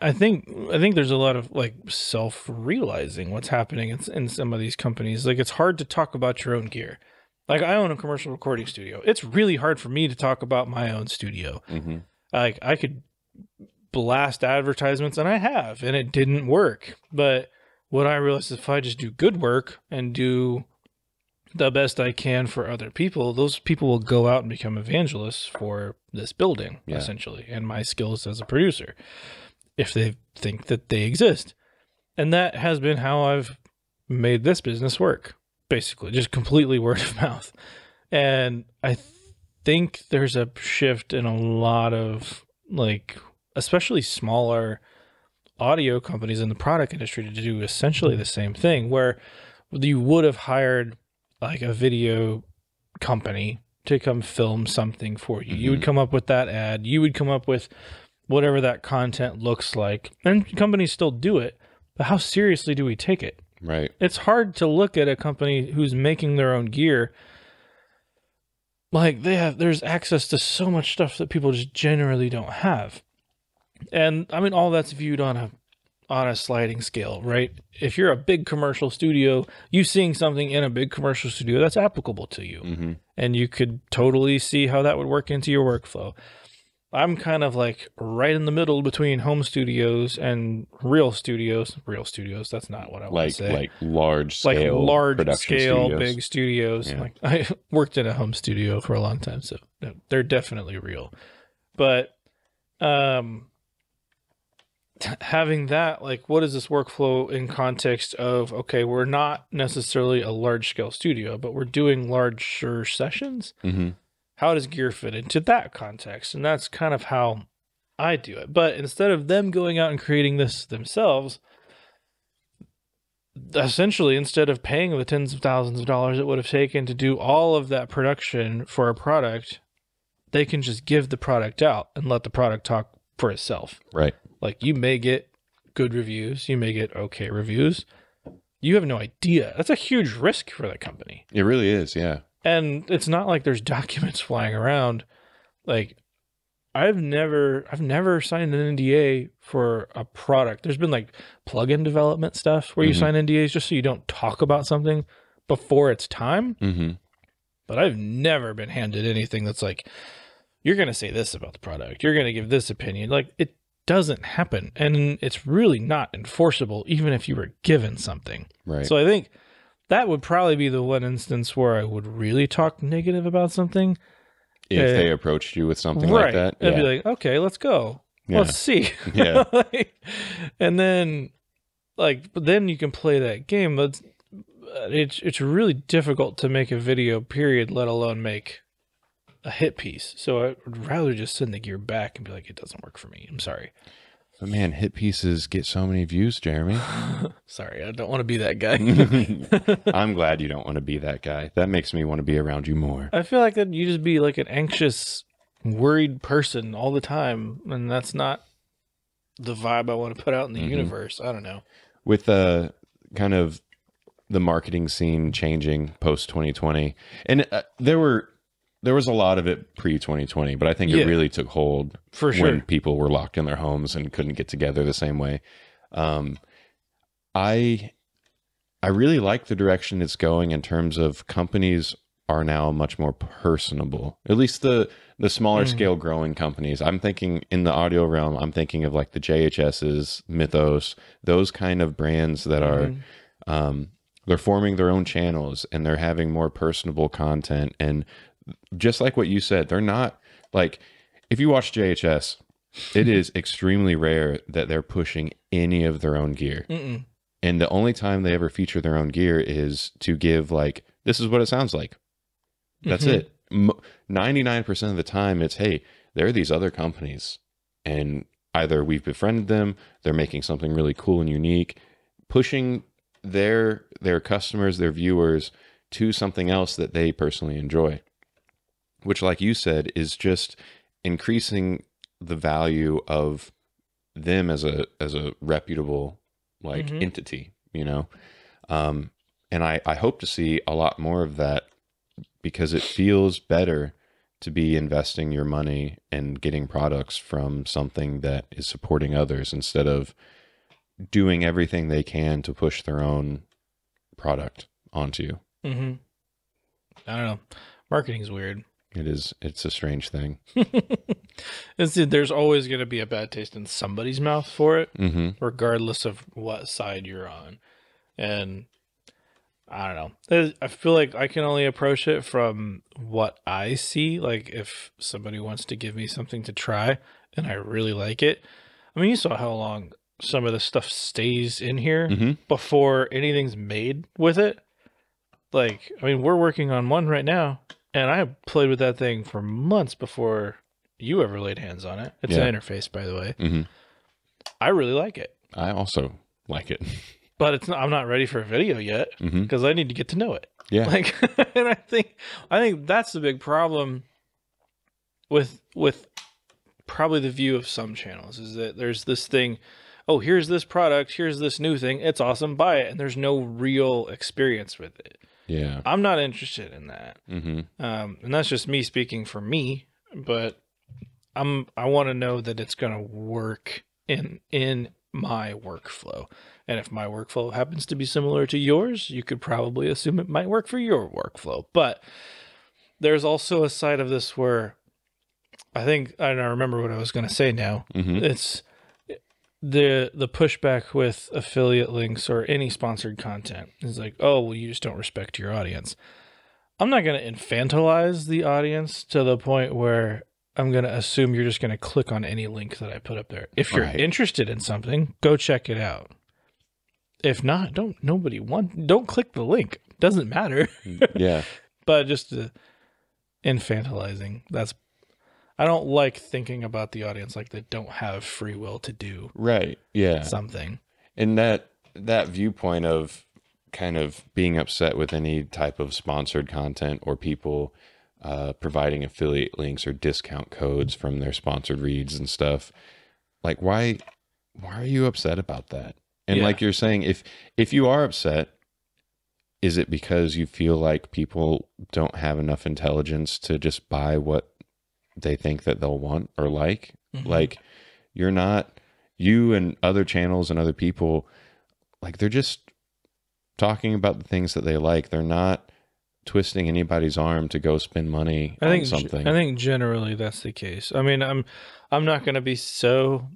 I think there's a lot of like self-realizing what's happening in some of these companies. Like, it's hard to talk about your own gear. Like, I own a commercial recording studio. It's really hard for me to talk about my own studio. Like, I could blast advertisements, and I have, and it didn't work. But what I realized is if I just do good work and do the best I can for other people, those people will go out and become evangelists for this building, essentially, and my skills as a producer, if they think that they exist. And that has been how I've made this business work, basically, just completely word of mouth. And I think there's a shift in a lot of, like, especially smaller audio companies in the product industry to do essentially the same thing, where you would have hired like a video company to come film something for you. You would come up with that ad. You would come up with whatever that content looks like. And companies still do it. But how seriously do we take it? Right. It's hard to look at a company who's making their own gear. Like there's access to so much stuff that people just generally don't have. And I mean, all that's viewed on a sliding scale, right? If you're a big commercial studio, you seeing something in a big commercial studio, that's applicable to you. And you could totally see how that would work into your workflow. I'm kind of like right in the middle between home studios and real studios. Real studios, that's not what I want to say. Like large scale, studios. Big studios. Yeah. Like I worked in a home studio for a long time, so they're definitely real. But having that, like, what is this workflow in context of, okay, we're not necessarily a large scale studio, but we're doing larger sessions. How does gear fit into that context? And that's kind of how I do it. But instead of them going out and creating this themselves, essentially, instead of paying the tens of thousands of dollars it would have taken to do all of that production for a product, they can just give the product out and let the product talk for itself. Right. Like, you may get good reviews, you may get okay reviews. You have no idea. That's a huge risk for the company. It really is, yeah. And it's not like there's documents flying around. Like, I've never signed an NDA for a product. There's been like plugin development stuff where you sign NDAs just so you don't talk about something before it's time. But I've never been handed anything that's like, you're going to say this about the product, you're going to give this opinion. Like, it doesn't happen. And it's really not enforceable, even if you were given something. Right. So I think that would probably be the one instance where I would really talk negative about something. If they approached you with something like that. I'd be like, okay, let's go. Yeah. Let's see. Yeah. And then, like, but then you can play that game. But it's really difficult to make a video, period, let alone make a hit piece. So I would rather just send the gear back and be like, it doesn't work for me. I'm sorry. But man, hit pieces get so many views, Jeremy. Sorry, I don't want to be that guy. I'm glad you don't want to be that guy. That makes me want to be around you more. I feel like that you just be like an anxious, worried person all the time, and that's not the vibe I want to put out in the universe. I don't know. With kind of the marketing scene changing post 2020, and there was a lot of it pre 2020, but I think it really took hold for sure when people were locked in their homes and couldn't get together the same way. I really like the direction it's going in terms of companies are now much more personable. At least the smaller scale growing companies. I'm thinking in the audio realm, I'm thinking of like the JHS's, Mythos, those kind of brands that are they're forming their own channels and they're having more personable content. And just like what you said, they're not like, if you watch JHS, it is extremely rare that they're pushing any of their own gear. And the only time they ever feature their own gear is to give like, this is what it sounds like. That's it. 99% of the time it's, hey, there are these other companies and either we've befriended them, they're making something really cool and unique, pushing their customers, their viewers to something else that they personally enjoy. Which, like you said, is just increasing the value of them as a reputable like entity, you know. And I hope to see a lot more of that because it feels better to be investing your money and getting products from something that is supporting others instead of doing everything they can to push their own product onto you. I don't know. Marketing's weird. It is. It's a strange thing. There's always going to be a bad taste in somebody's mouth for it, regardless of what side you're on. And I don't know. I feel like I can only approach it from what I see. Like if somebody wants to give me something to try and I really like it. I mean, you saw how long some of the stuff stays in here before anything's made with it. Like, I mean, we're working on one right now, and I played with that thing for months before you ever laid hands on it. It's an interface, by the way. I really like it. I also like it. But it's not, I'm not ready for a video yet because I need to get to know it. Yeah. Like, and I think that's the big problem with probably the view of some channels is that there's this thing, oh, here's this product, here's this new thing, it's awesome, buy it, and there's no real experience with it. Yeah. I'm not interested in that. And that's just me speaking for me, but I want to know that it's going to work in my workflow. And if my workflow happens to be similar to yours, you could probably assume it might work for your workflow. But there's also a side of this where I remember what I was going to say now. It's the pushback with affiliate links or any sponsored content is like, oh, well, you just don't respect your audience. I'm not going to infantilize the audience to the point where I'm going to assume you're just going to click on any link that I put up there. If you're interested in something, go check it out. If not, don't click the link. Doesn't matter. Yeah. But just infantilizing. I don't like thinking about the audience like they don't have free will to do something. And that viewpoint of kind of being upset with any type of sponsored content or people providing affiliate links or discount codes from their sponsored reads and stuff, like why are you upset about that? And like you're saying, if you are upset, is it because you feel like people don't have enough intelligence to just buy what they think that they'll want or like? Like you and other channels and other people, like they're just talking about the things that they like. They're not twisting anybody's arm to go spend money on something. I think generally that's the case. I mean, I'm not going to be so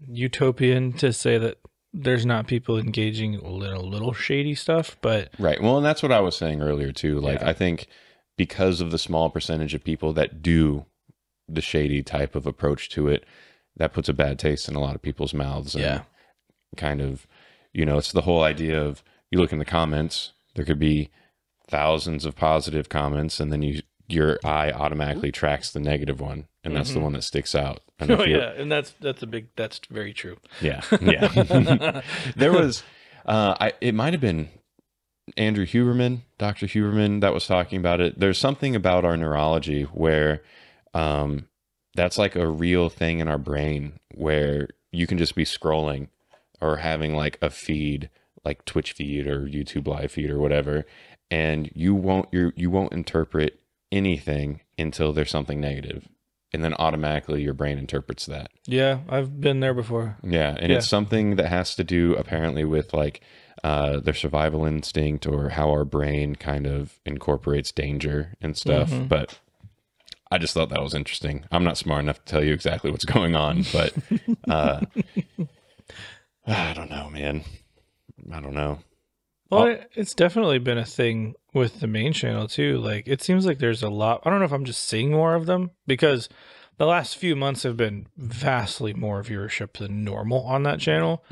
utopian to say that there's not people engaging in little shady stuff, but right. Well, and that's what I was saying earlier too. Like, I think because of the small percentage of people that do the shady type of approach to it, that puts a bad taste in a lot of people's mouths. And kind of, it's the whole idea of, you look in the comments, there could be thousands of positive comments, and then your eye automatically tracks the negative one, and that's the one that sticks out. And and that's very true. Yeah. There was it might have been Andrew Huberman, Dr. Huberman, that was talking about it. There's something about our neurology where that's like a real thing in our brain, where you can just be scrolling or having like a feed, like Twitch feed or YouTube live feed or whatever, and you won't interpret anything until there's something negative, and then automatically your brain interprets that. Yeah, I've been there before. Yeah, and it's something that has to do apparently with like their survival instinct, or how our brain kind of incorporates danger and stuff. But I just thought that was interesting. I'm not smart enough to tell you exactly what's going on, but I don't know, man. I don't know. Well, it's definitely been a thing with the main channel too. Like, it seems like there's a lot. I don't know if I'm just seeing more of them, because the last few months have been vastly more viewership than normal on that channel.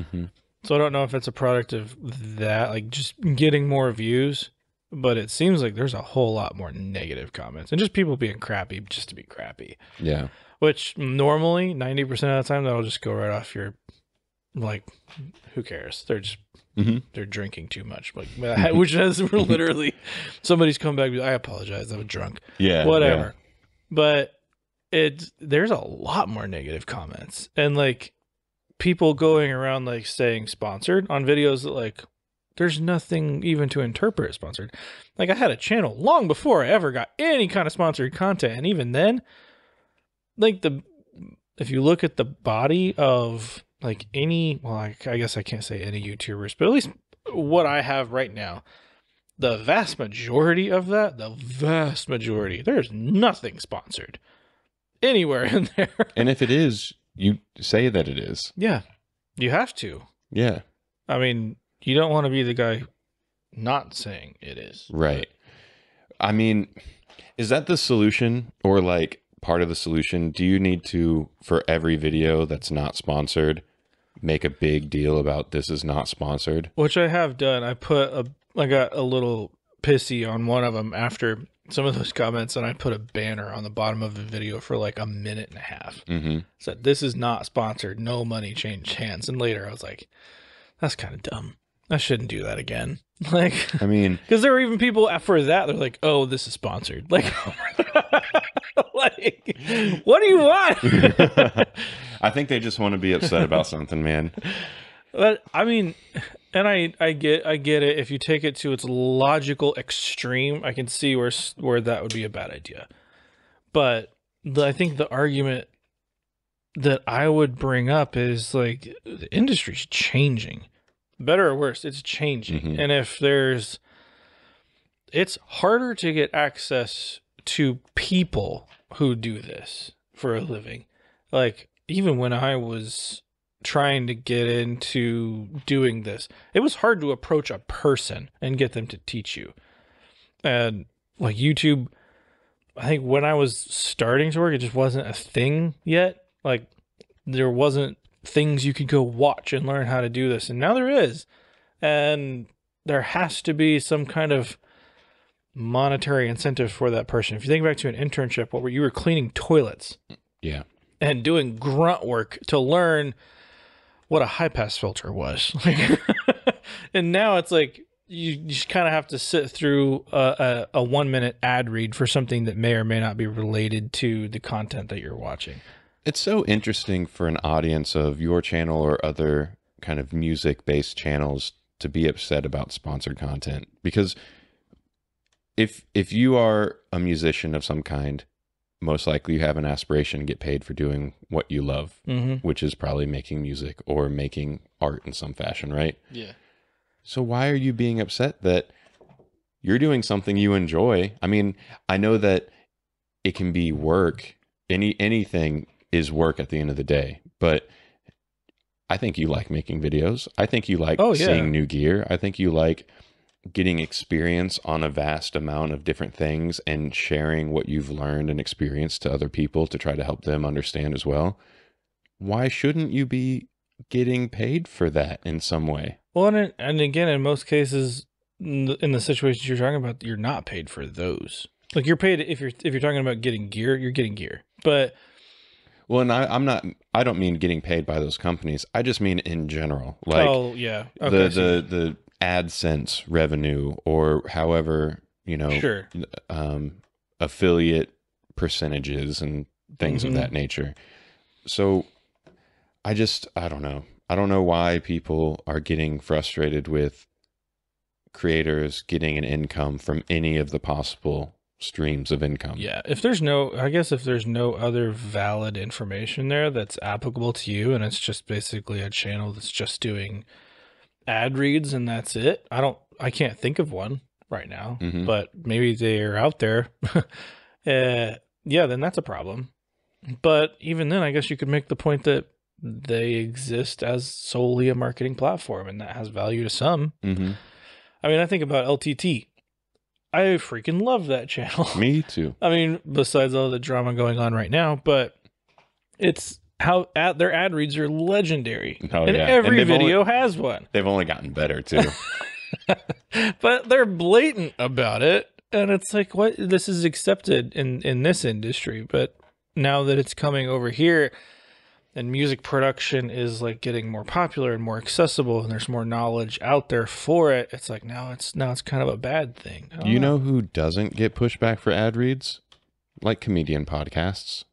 So I don't know if it's a product of that, like just getting more views, but it seems like there's a whole lot more negative comments and just people being crappy just to be crappy. Yeah. Which normally 90% of the time that'll just go right off your, like, who cares? They're just they're drinking too much, like, which has literally somebody's come back. I apologize, I was drunk. Yeah, whatever. But there's a lot more negative comments, and like people going around like saying sponsored on videos that like there's nothing even to interpret as sponsored. Like, I had a channel long before I ever got any kind of sponsored content, and even then, like if you look at the body of like any, well, I guess I can't say any YouTubers, but at least what I have right now, the vast majority, there's nothing sponsored anywhere in there. And if it is, you say that it is. Yeah, you have to. Yeah. I mean, you don't want to be the guy not saying it is. Right. I mean, is that the solution, or like part of the solution? Do you need to, for every video that's not sponsored, make a big deal about this is not sponsored. Which I have done. I got a little pissy on one of them after some of those comments, and I put a banner on the bottom of the video for like a minute and a half. Mm-hmm. Said, "This is not sponsored. No money changed hands." And later I was like, that's kind of dumb. I shouldn't do that again. Like, I mean, because there were even people after that, they're like, "Oh, this is sponsored." Like, like, what do you want? I think they just want to be upset about something, man. But I mean, and I get it. If you take it to its logical extreme, I can see where that would be a bad idea. But I think the argument that I would bring up is like the industry's changing, better or worse, it's changing. Mm-hmm. And if it's harder to get access to people who do this for a living. Like, even when I was trying to get into doing this, it was hard to approach a person and get them to teach you. And like YouTube, I think when I was starting to work, it just wasn't a thing yet. Like, there wasn't things you could go watch and learn how to do this. And now there is. And there has to be some kind of monetary incentive for that person. If you think back to an internship, you were cleaning toilets. Yeah. And doing grunt work to learn what a high pass filter was. And now it's like you just kind of have to sit through a 1 minute ad read for something that may or may not be related to the content that you're watching. It's so interesting for an audience of your channel or other kind of music-based channels to be upset about sponsored content, because if you are a musician of some kind, most likely you have an aspiration to get paid for doing what you love, which is probably making music or making art in some fashion, right? Yeah. So why are you being upset that you're doing something you enjoy? I mean, I know that it can be work. Anything is work at the end of the day, but I think you like making videos. I think you like seeing new gear. I think you like getting experience on a vast amount of different things and sharing what you've learned and experienced to other people to try to help them understand as well. Why shouldn't you be getting paid for that in some way? Well, and again, in most cases, in the situations you're talking about, you're not paid for those. Like, you're paid if you're talking about getting gear, you're getting gear. But well, and I don't mean getting paid by those companies. I just mean in general. Like, oh yeah, okay, the AdSense revenue, or however, sure, affiliate percentages and things of that nature. So I don't know. I don't know why people are getting frustrated with creators getting an income from any of the possible streams of income. Yeah, if there's no other valid information there that's applicable to you, and it's just basically a channel that's just doing ad reads and that's it. I can't think of one right now, but maybe they're out there. Yeah, then that's a problem. But even then, I guess you could make the point that they exist as solely a marketing platform, and that has value to some. I mean, I think about LTT. I freaking love that channel. Me too. I mean, besides all the drama going on right now, but it's how their ad reads are legendary. Oh, and yeah. every video has one. They've only gotten better too. But they're blatant about it. And it's like, what? This is accepted in this industry. But now that it's coming over here and music production is like getting more popular and more accessible, and there's more knowledge out there for it, it's like now it's kind of a bad thing. You know who doesn't get pushback for ad reads? Like comedian podcasts.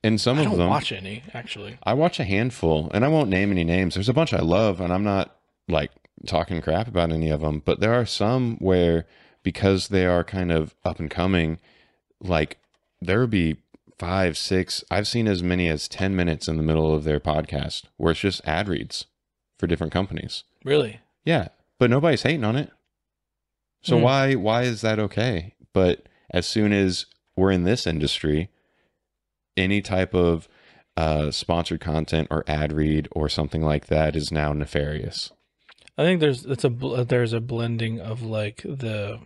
And some of them, I don't watch any, actually. I watch a handful, and I won't name any names. There's a bunch I love, and I'm not like talking crap about any of them, but there are some where, because they are kind of up and coming, like there would be 5, 6, I've seen as many as 10 minutes in the middle of their podcast where it's just ad reads for different companies. Really? Yeah, but nobody's hating on it. So why is that okay? But as soon as we're in this industry, any type of sponsored content or ad read or something like that is now nefarious. I think there's a blending of like the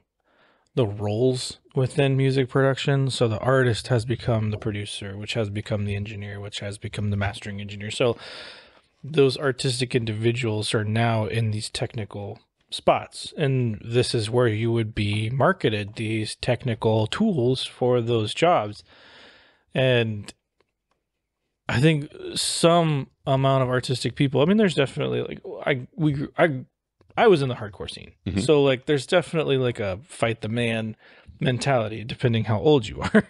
roles within music production. So the artist has become the producer, which has become the engineer, which has become the mastering engineer. So those artistic individuals are now in these technical spots, and this is where you would be marketed these technical tools for those jobs. And I think some amount of artistic people, I mean, there's definitely like I was in the hardcore scene. Mhm. So like there's definitely like a fight the man mentality depending how old you are.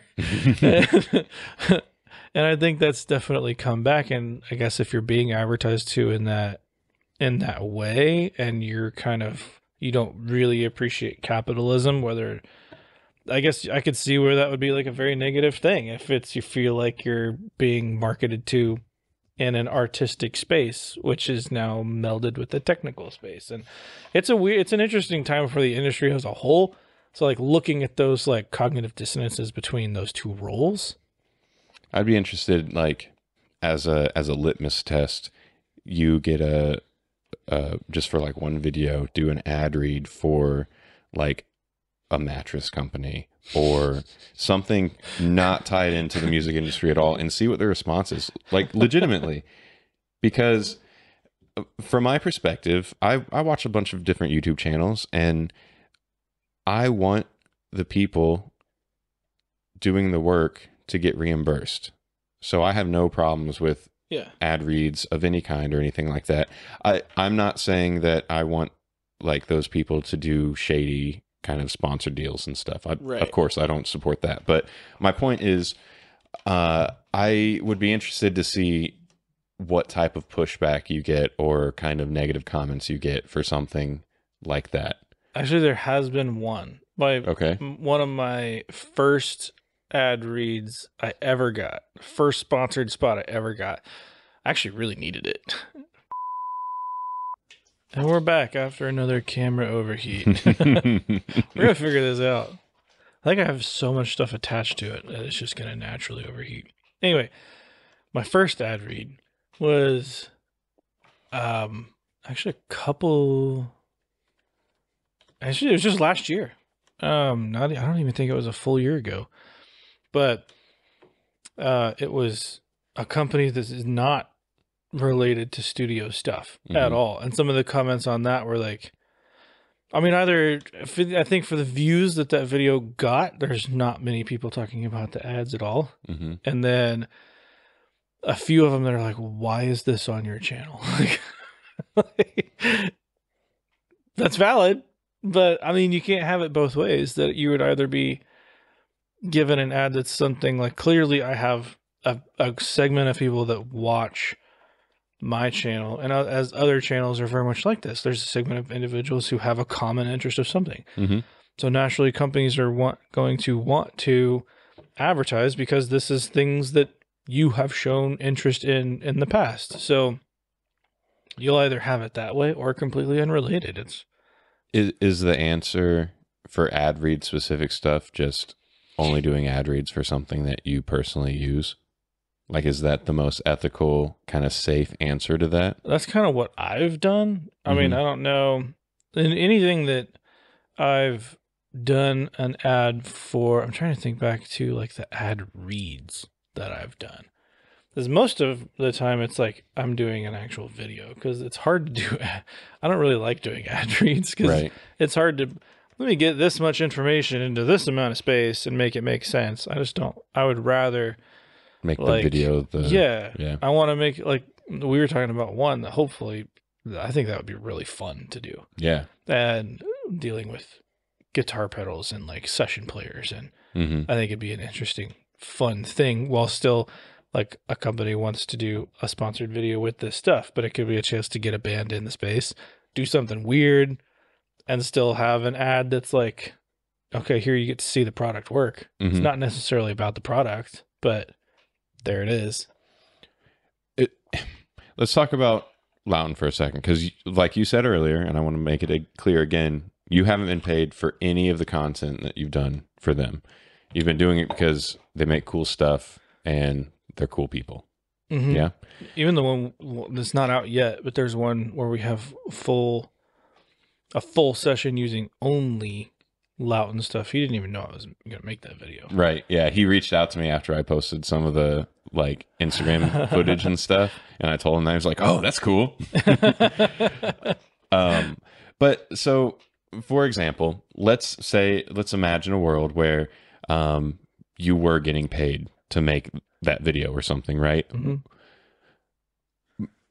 And I think that's definitely come back. And I guess if you're being advertised to in that way, and you're kind of, you don't really appreciate capitalism, whether, I guess I could see where that would be like a very negative thing if it's, you feel like you're being marketed to in an artistic space, which is now melded with the technical space. And it's an interesting time for the industry as a whole. So like looking at those like cognitive dissonances between those two roles. I'd be interested, like, as a litmus test, you get just for like one video, do an ad read for like a mattress company or something not tied into the music industry at all, and see what the response is, like, legitimately. Because from my perspective, I watch a bunch of different YouTube channels, and I want the people doing the work to get reimbursed. So I have no problems with ad reads of any kind or anything like that. I'm not saying that I want like those people to do shady kind of sponsor deals and stuff. Of course, I don't support that. But my point is, I would be interested to see what type of pushback you get or kind of negative comments you get for something like that. Actually, there has been one. One of my first ad reads I ever got, first sponsored spot I ever got. I actually really needed it. And we're back after another camera overheat. We're gonna figure this out. I think I have so much stuff attached to it that it's just gonna naturally overheat. Anyway, my first ad read was actually it was just last year. I don't even think it was a full year ago. But it was a company that is not related to studio stuff at all. And some of the comments on that were like, I mean, I think for the views that video got, there's not many people talking about the ads at all. And then a few of them that are like, why is this on your channel? That's valid. But I mean, you can't have it both ways, that you would either be given an ad that's something like, clearly I have a segment of people that watch my channel, and as other channels are very much like this, there's a segment of individuals who have a common interest of something. So naturally companies are going to want to advertise because this is things that you have shown interest in the past. So you'll either have it that way or completely unrelated. Is the answer for ad read specific stuff just only doing ad reads for something that you personally use? Like, is that the most ethical, kind of safe answer to that? That's kind of what I've done. I mean, I don't know. In anything that I've done an ad for, I'm trying to think back to like the ad reads that I've done. Because most of the time it's like I'm doing an actual video, because it's hard to do. I don't really like doing ad reads because it's hard to, let me get this much information into this amount of space and make it make sense. I just don't. I would rather make the video I want to make, like we were talking about one that hopefully, I think that would be really fun to do. Yeah. And dealing with guitar pedals and like session players, and I think it'd be an interesting, fun thing, while still like a company wants to do a sponsored video with this stuff, but it could be a chance to get a band in the space, do something weird, and still have an ad that's like, okay, here you get to see the product work. It's not necessarily about the product, but there it is. Let's talk about Loudon for a second, because like you said earlier, and I want to make it clear again, you haven't been paid for any of the content that you've done for them. You've been doing it because they make cool stuff and they're cool people. Yeah. Even the one that's not out yet, but there's one where we have a full session using only lout and stuff. He didn't even know I was gonna make that video. Right. Yeah. He reached out to me after I posted some of the like Instagram footage and stuff. And I told him that. He was like, oh, that's cool. But so, for example, let's imagine a world where you were getting paid to make that video or something, right? Mhm.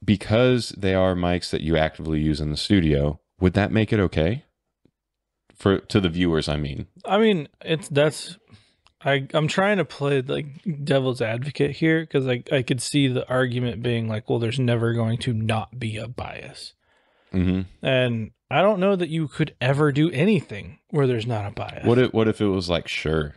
Because they are mics that you actively use in the studio, would that make it okay to the viewers? I mean, I'm trying to play like devil's advocate here because I could see the argument being like, well, there's never going to not be a bias. And I don't know that you could ever do anything where there's not a bias. What if it was like, sure,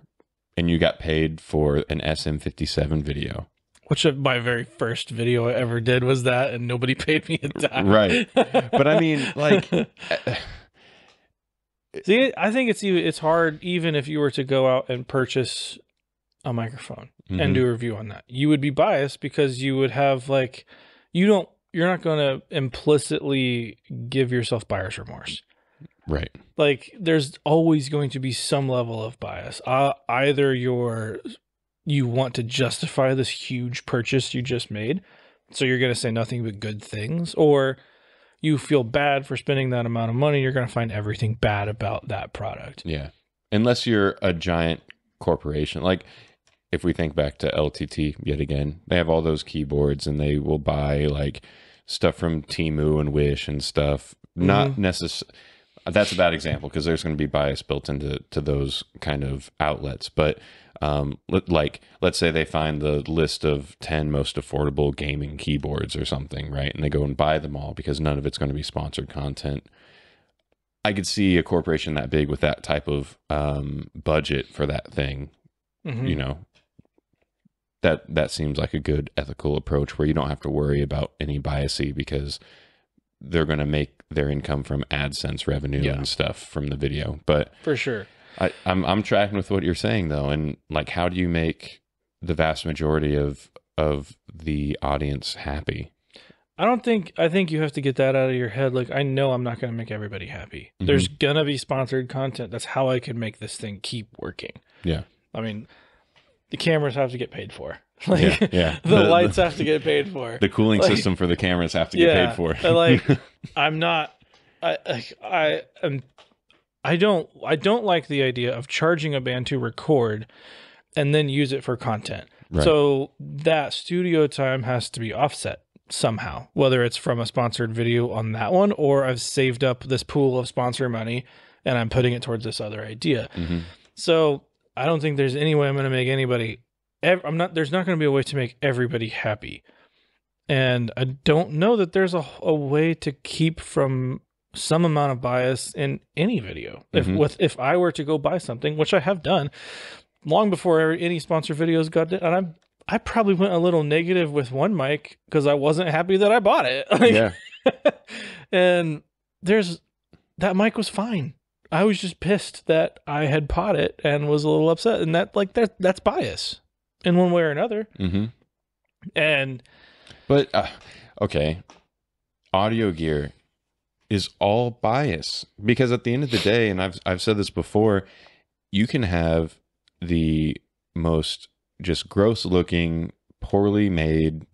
and you got paid for an SM57 video? Which my very first video I ever did was that, and nobody paid me a dime. Right. But I mean, like, see, I think it's hard even if you were to go out and purchase a microphone and do a review on that. You would be biased because you would have like, you're not going to implicitly give yourself buyer's remorse. Right. Like there's always going to be some level of bias. Either you want to justify this huge purchase you just made, so you're going to say nothing but good things, or you feel bad for spending that amount of money, you're going to find everything bad about that product. Yeah. Unless you're a giant corporation. Like if we think back to LTT yet again, they have all those keyboards and they will buy like stuff from Temu and Wish and stuff. Not necessarily. That's a bad example because there's going to be bias built into those kind of outlets. But like, let's say they find the list of 10 most affordable gaming keyboards or something, right? And they go and buy them all because none of it's going to be sponsored content. I could see a corporation that big with that type of budget for that thing, you know, that seems like a good ethical approach where you don't have to worry about any biasy because they're going to make their income from AdSense revenue and stuff from the video. But for sure, I'm tracking with what you're saying though, and like, how do you make the vast majority of the audience happy? I think you have to get that out of your head. Like, I know I'm not going to make everybody happy. There's gonna be sponsored content. That's how I can make this thing keep working. Yeah. I mean, the cameras have to get paid for. Like, yeah. The lights have to get paid for. The cooling system for the cameras have to get paid for. Like, I'm not. I don't like the idea of charging a band to record and then use it for content. Right. So that studio time has to be offset somehow, whether it's from a sponsored video on that one, or I've saved up this pool of sponsor money and I'm putting it towards this other idea. So I don't think there's any way I'm going to make anybody. There's not going to be a way to make everybody happy. And I don't know that there's a way to keep from some amount of bias in any video. If I were to go buy something, which I have done long before any sponsor videos got done, and I probably went a little negative with one mic because I wasn't happy that I bought it. Yeah. And that mic was fine. I was just pissed that I had bought it and was a little upset, and that's bias in one way or another. But okay, audio gear is all bias because at the end of the day, and I've said this before, you can have the most just gross looking, poorly made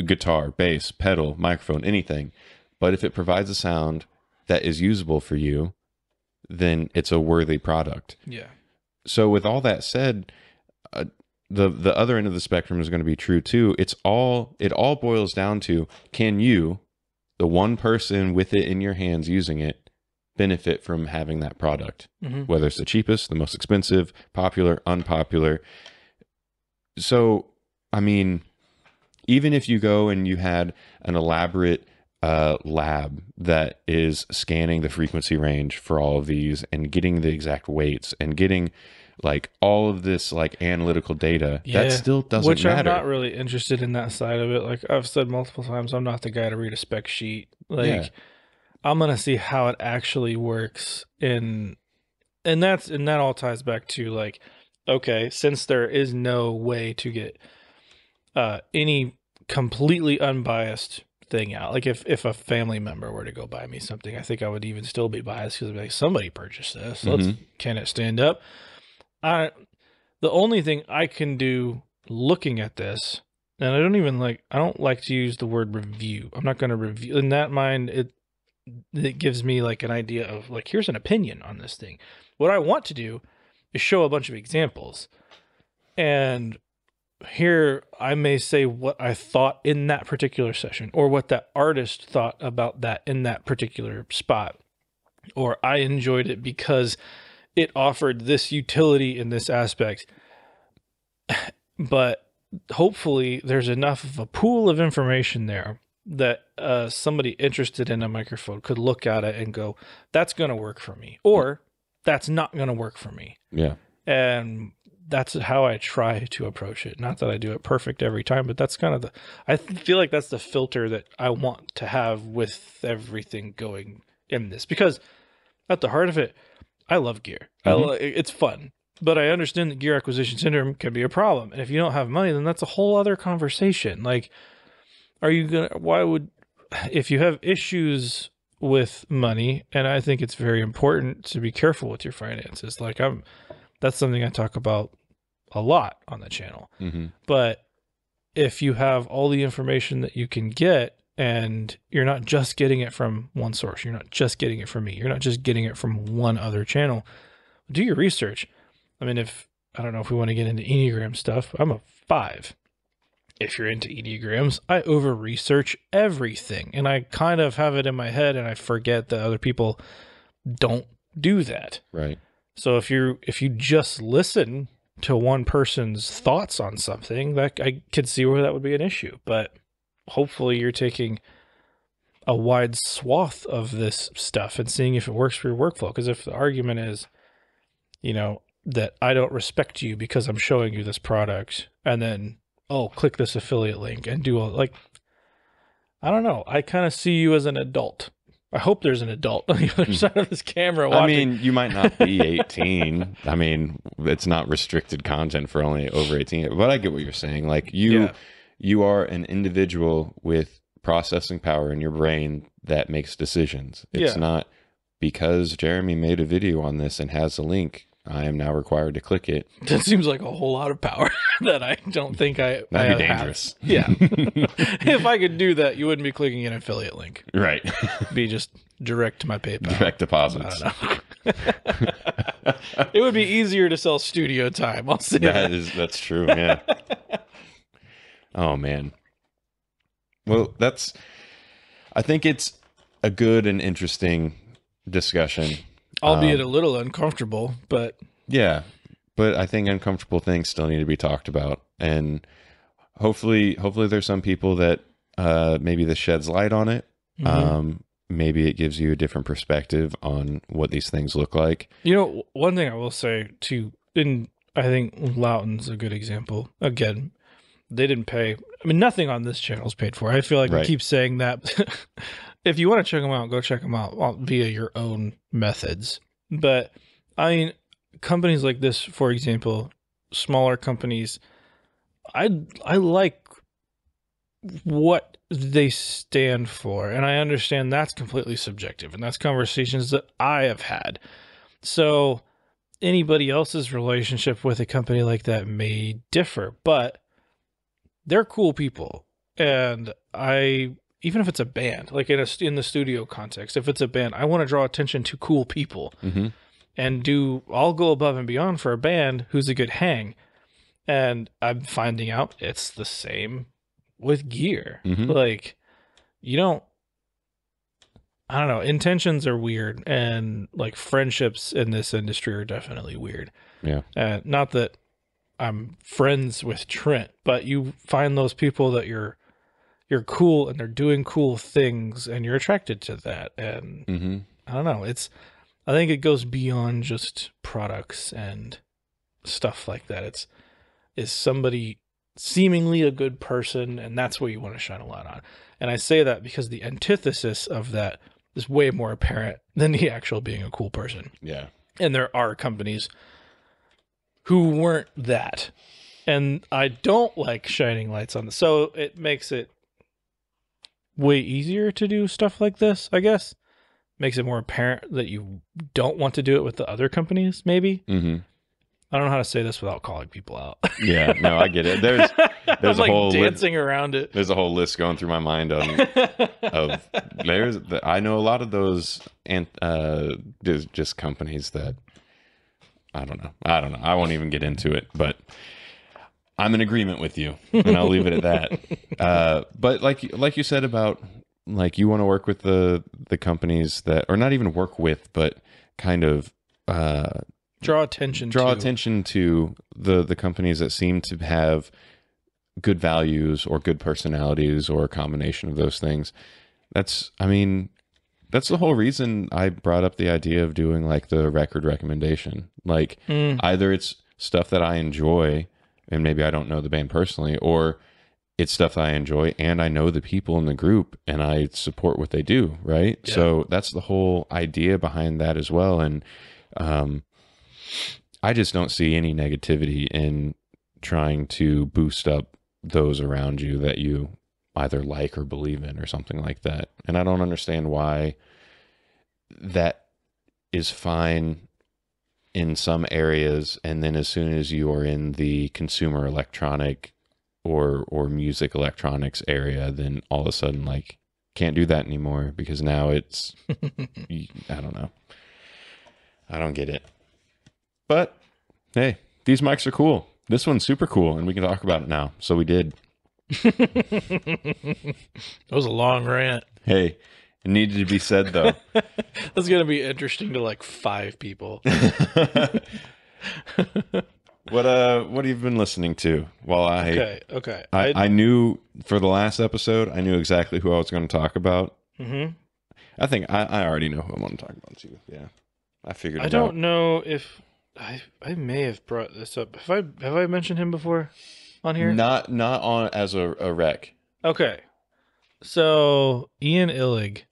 guitar, bass, pedal, microphone, anything, but if it provides a sound that is usable for you, then it's a worthy product. Yeah. So with all that said, the other end of the spectrum is going to be true too. It all boils down to, can you, the one person with it in your hands using it, benefit from having that product? Whether it's the cheapest, the most expensive, popular, unpopular. So, I mean, even if you go and you had an elaborate lab that is scanning the frequency range for all of these and getting the exact weights and getting like all of this like analytical data, that still doesn't matter. I'm not really interested in that side of it. Like I've said multiple times, I'm not the guy to read a spec sheet. Like I'm gonna see how it actually works, and that all ties back to like, okay, since there is no way to get any completely unbiased thing out. Like if a family member were to go buy me something, I think I would even still be biased because like, somebody purchased this. Can it stand up? The only thing I can do looking at this, and I don't like to use the word review. I'm not going to review. In that mind, it gives me like an idea of like, here's an opinion on this thing. What I want to do is show a bunch of examples. And here I may say what I thought in that particular session, or what that artist thought about that in that particular spot. Or I enjoyed it because it offered this utility in this aspect. But hopefully there's enough of a pool of information there that somebody interested in a microphone could look at it and go, that's going to work for me, or that's not going to work for me. Yeah. And that's how I try to approach it. Not that I do it perfect every time, but that's kind of I feel like that's the filter that I want to have with everything going in this, because at the heart of it, I love gear. It's fun, but I understand that gear acquisition syndrome can be a problem. And if you don't have money, then that's a whole other conversation. Like, if you have issues with money, and I think it's very important to be careful with your finances. Like that's something I talk about a lot on the channel. But if you have all the information that you can get, and you're not just getting it from one source, you're not just getting it from me, you're not just getting it from one other channel, do your research. I mean, I don't know if we want to get into Enneagram stuff, I'm a 5. If you're into Enneagrams, I over research everything, and I kind of have it in my head and I forget that other people don't do that. Right. So if you just listen to one person's thoughts on something, that I could see where that would be an issue. But hopefully you're taking a wide swath of this stuff and seeing if it works for your workflow. Because if the argument is, that I don't respect you because I'm showing you this product, and then, click this affiliate link and do I don't know. I kind of see you as an adult. I hope there's an adult on the other side of this camera watching. I mean, you might not be 18. I mean, it's not restricted content for only over 18. But I get what you're saying. Like you are an individual with processing power in your brain that makes decisions. It's not because Jeremy made a video on this and has a link, I am now required to click it. That seems like a whole lot of power that I don't think That'd be dangerous. Have. Yeah. If I could do that, you wouldn't be clicking an affiliate link. Right. Be just direct to my PayPal. Direct deposits. I don't know. It would be easier to sell studio time. I'll say that's true. Yeah. Oh man. Well, I think it's a good and interesting discussion. Albeit a little uncomfortable, but yeah, but I think uncomfortable things still need to be talked about, and hopefully there's some people that maybe this sheds light on it. Maybe it gives you a different perspective on what these things look like. One thing I will say too, and I think Loughton's a good example. Again, they didn't pay. I mean, nothing on this channel is paid for. I feel like we keep saying that. If you want to check them out, go check them out via your own methods. But I mean, companies like this, for example, smaller companies, I like what they stand for. And I understand that's completely subjective, and that's conversations that I have had. So anybody else's relationship with a company like that may differ, but they're cool people. And even if it's a band, like in the studio context, if it's a band, I want to draw attention to cool people and I'll go above and beyond for a band who's a good hang. And I'm finding out it's the same with gear. Like, I don't know, intentions are weird, and like friendships in this industry are definitely weird. Yeah. Not that I'm friends with Trent, but you find those people that you're cool and they're doing cool things and you're attracted to that. And I don't know. I think it goes beyond just products and stuff like that. Is somebody seemingly a good person, and that's what you want to shine a light on. And I say that because the antithesis of that is way more apparent than the actual being a cool person. Yeah. And there are companies who weren't that. And I don't like shining lights on this. So it makes it way easier to do stuff like this, I guess. Makes it more apparent that you don't want to do it with the other companies, maybe. Mm-hmm. I don't know how to say this without calling people out. Yeah, no, I get it. There's I'm a like whole dancing around it. there's a whole list going through my mind on I know a lot of those, and there's just companies that I don't know. I won't even get into it, but I'm in agreement with you, and I'll leave it at that. But like you said about, like, you want to work with the companies that, or not even work with, but kind of draw attention to the companies that seem to have good values or good personalities or a combination of those things. That's the whole reason I brought up the idea of doing like the record recommendation. Like, either it's stuff that I enjoy and maybe I don't know the band personally, or it's stuff that I enjoy and I know the people in the group and I support what they do, right? Yeah. So that's the whole idea behind that as well. And I just don't see any negativity in trying to boost up those around you that you either like or believe in or something like that. And I don't understand why that is fine in some areas, and then as soon as you are in the consumer electronic or music electronics area, then all of a sudden, like, can't do that anymore because now it's I don't know. I don't get it. But hey, these mics are cool. This one's super cool, and we can talk about it now. So we did. That was a long rant. Hey, it needed to be said, though. That's going to be interesting to like 5 people. What have you been listening to? Well, Okay. I knew for the last episode, I knew exactly who I was going to talk about. Mm-hmm. I think I already know who I'm going to talk about too. Yeah, I figured. I don't know if I may have brought this up. Have I mentioned him before on here? Not on as a rec. Okay. So Ian Illig,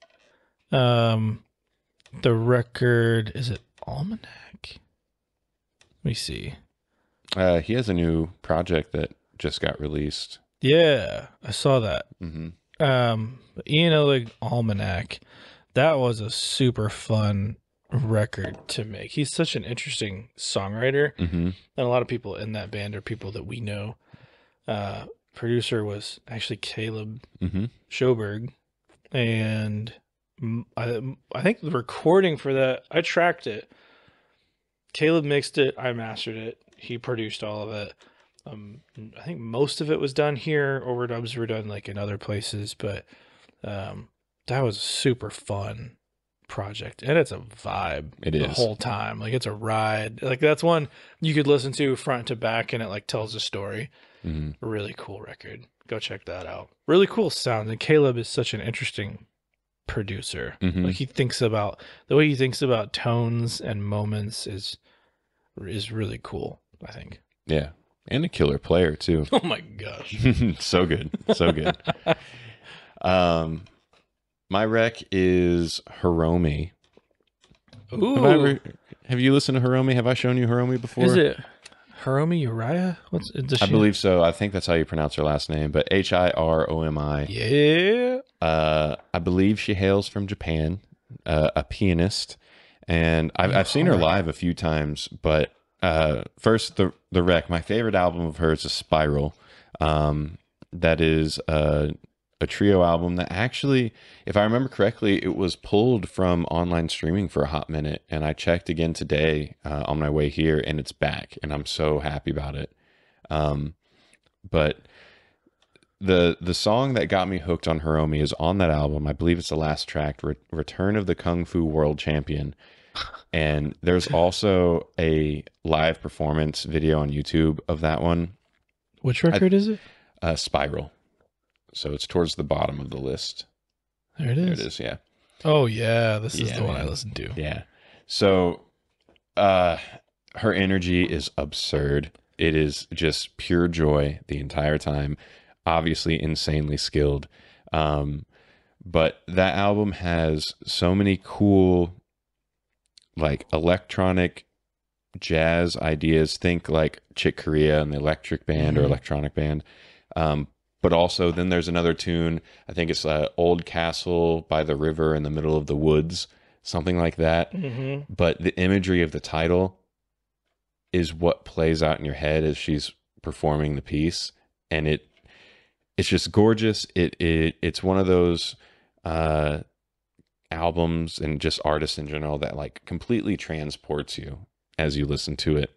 the record, is it Almanac? Let me see. He has a new project that just got released. Yeah, I saw that. Mm-hmm. Ian Illig Almanac. That was a super fun record to make. He's such an interesting songwriter, Mm-hmm. and a lot of people in that band are people that we know. Producer was actually Caleb Mm-hmm. Schoberg, and I think the recording for that, I tracked it. Caleb mixed it, I mastered it, he produced all of it. I think most of it was done here. Overdubs were done like in other places, but that was a super fun project, and it's a vibe. It the is. whole time. Like, it's a ride. Like, that's one you could listen to front to back, and it like tells a story. Mm-hmm. A really cool record. Go check that out. Really cool sound. And Caleb is such an interesting producer. Mm-hmm. Like, the way he thinks about tones and moments is really cool, I think. Yeah, and a killer player too. Oh my gosh. So good. My rec is Hiromi. Ooh. Have you listened to Hiromi? Have I shown you Hiromi before? Is it Hiromi Uriah? I believe so. I think that's how you pronounce her last name, but Hiromi. Yeah. I believe she hails from Japan, a pianist, and I've seen her live a few times. But first, the rec. My favorite album of hers is Spiral. That is a trio album that actually, if I remember correctly, it was pulled from online streaming for a hot minute, and I checked again today on my way here, and it's back, and I'm so happy about it. But the song that got me hooked on Hiromi is on that album. I believe it's the last track, Return of the Kung Fu World Champion. And there's also a live performance video on YouTube of that one. Which record is it? Spiral. So it's towards the bottom of the list. There it is. There it is, yeah. Oh, yeah. This is the one I listened to. Yeah. So her energy is absurd. It is just pure joy the entire time. Obviously insanely skilled. But that album has so many cool, like, electronic jazz ideas. Think like Chick Corea and the Electric Band or Electronic Band. but also then there's another tune. I think it's Old Castle by the River in the Middle of the Woods, something like that. Mm-hmm. But the imagery of the title is what plays out in your head as she's performing the piece, and it's just gorgeous. It's one of those albums and just artists in general that like completely transports you as you listen to it.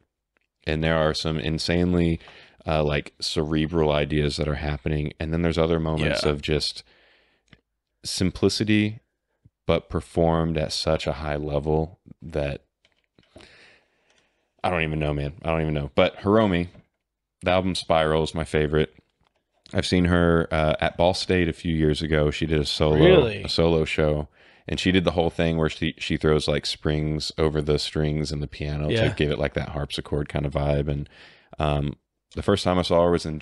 And there are some insanely like cerebral ideas that are happening, and then there's other moments of just simplicity but performed at such a high level that I don't even know, man. I don't even know. But Hiromi, the album Spiral is my favorite. I've seen her at Ball State a few years ago. She did a solo show, and she did the whole thing where she throws like springs over the strings and the piano to give it like that harpsichord kind of vibe. And the first time I saw her was in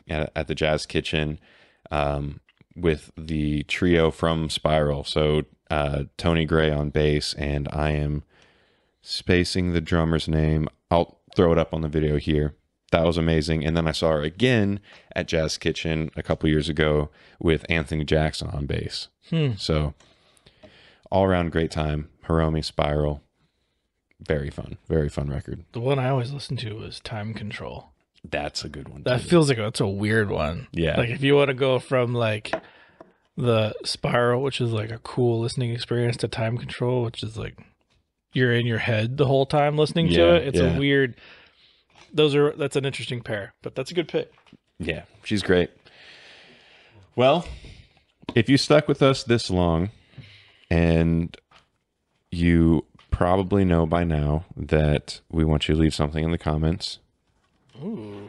at the Jazz Kitchen with the trio from Spiral. So Tony Gray on bass, and I am spacing the drummer's name. I'll throw it up on the video here. That was amazing. And then I saw her again at Jazz Kitchen a couple years ago with Anthony Jackson on bass. So all around great time. Hiromi, Spiral, very fun record. The one I always listened to was Time Control. That's a good one That too. feels like that's a weird one. Yeah. Like if you want to go from like the Spiral, which is like a cool listening experience, to Time Control, which is like you're in your head the whole time listening to it. It's a weird. That's an interesting pair, but that's a good pick. Yeah, she's great. Well, if you stuck with us this long, and you probably know by now that we want you to leave something in the comments. Ooh,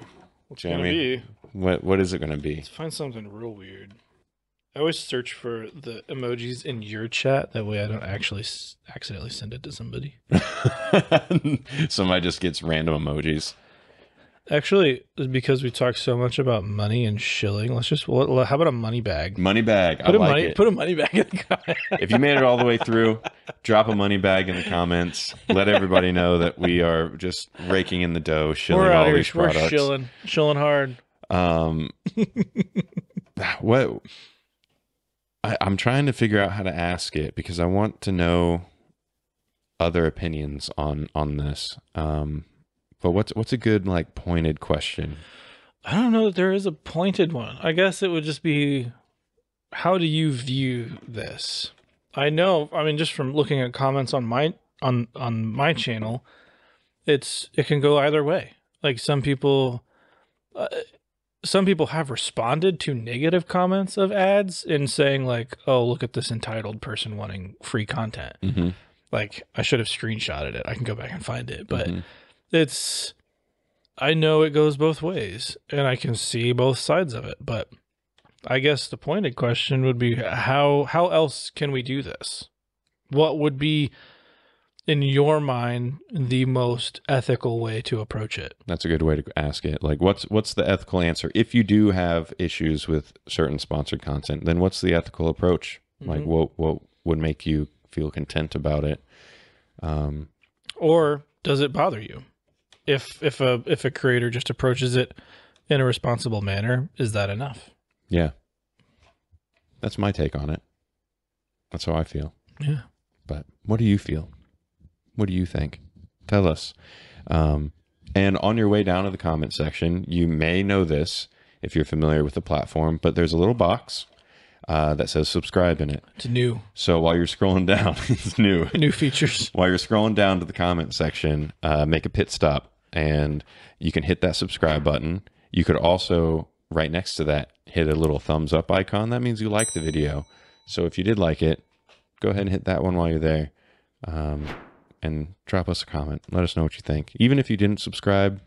what's Jeremy, it gonna be? What is it gonna be? Let's find something real weird. I always search for the emojis in your chat. That way I don't actually accidentally send it to somebody. Somebody just gets random emojis. Actually, because we talk so much about money and shilling, how about a money bag? Money bag. Put a money bag in the comments. If you made it all the way through, drop a money bag in the comments. Let everybody know that we are just raking in the dough, shilling all these products. We're shilling hard. I'm trying to figure out how to ask it because I want to know other opinions on this. But what's a good like pointed question? I don't know that there is a pointed one. I guess it would just be, how do you view this? I mean, just from looking at comments on my channel, it can go either way. Like some people have responded to negative comments of ads in saying like, "Oh, look at this entitled person wanting free content." Mm-hmm. Like I should have screenshotted it. I can go back and find it, but I know it goes both ways and I can see both sides of it, but I guess the pointed question would be how else can we do this? What would be, in your mind, the most ethical way to approach it? That's a good way to ask it. Like what's the ethical answer? If you do have issues with certain sponsored content, then what's the ethical approach? Like what would make you feel content about it? Or does it bother you? If a creator just approaches it in a responsible manner, is that enough? Yeah. That's my take on it. That's how I feel. Yeah. But what do you feel? What do you think? Tell us. And on your way down to the comment section, you may know this if you're familiar with the platform, but there's a little box that says subscribe in it. It's new. So while you're scrolling down, it's new. New features. While you're scrolling down to the comment section, make a pit stop and you can hit that subscribe button. You could also, right next to that, hit a little thumbs up icon. That means you like the video. So if you did like it, go ahead and hit that one while you're there. And drop us a comment. Let us know what you think. Even if you didn't subscribe,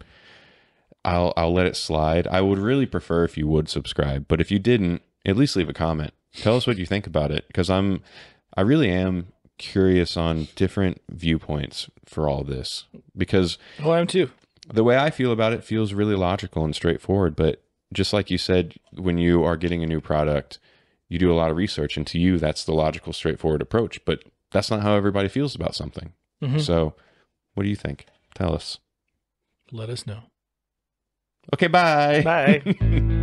I'll let it slide. I would really prefer if you would subscribe, but if you didn't, at least leave a comment. Tell us what you think about it, because I really am curious on different viewpoints for all this. Because I am too. The way I feel about it feels really logical and straightforward, but just like you said, when you are getting a new product, you do a lot of research, and to you, that's the logical, straightforward approach. But that's not how everybody feels about something. So what do you think? Tell us. Let us know. Okay, bye. Bye.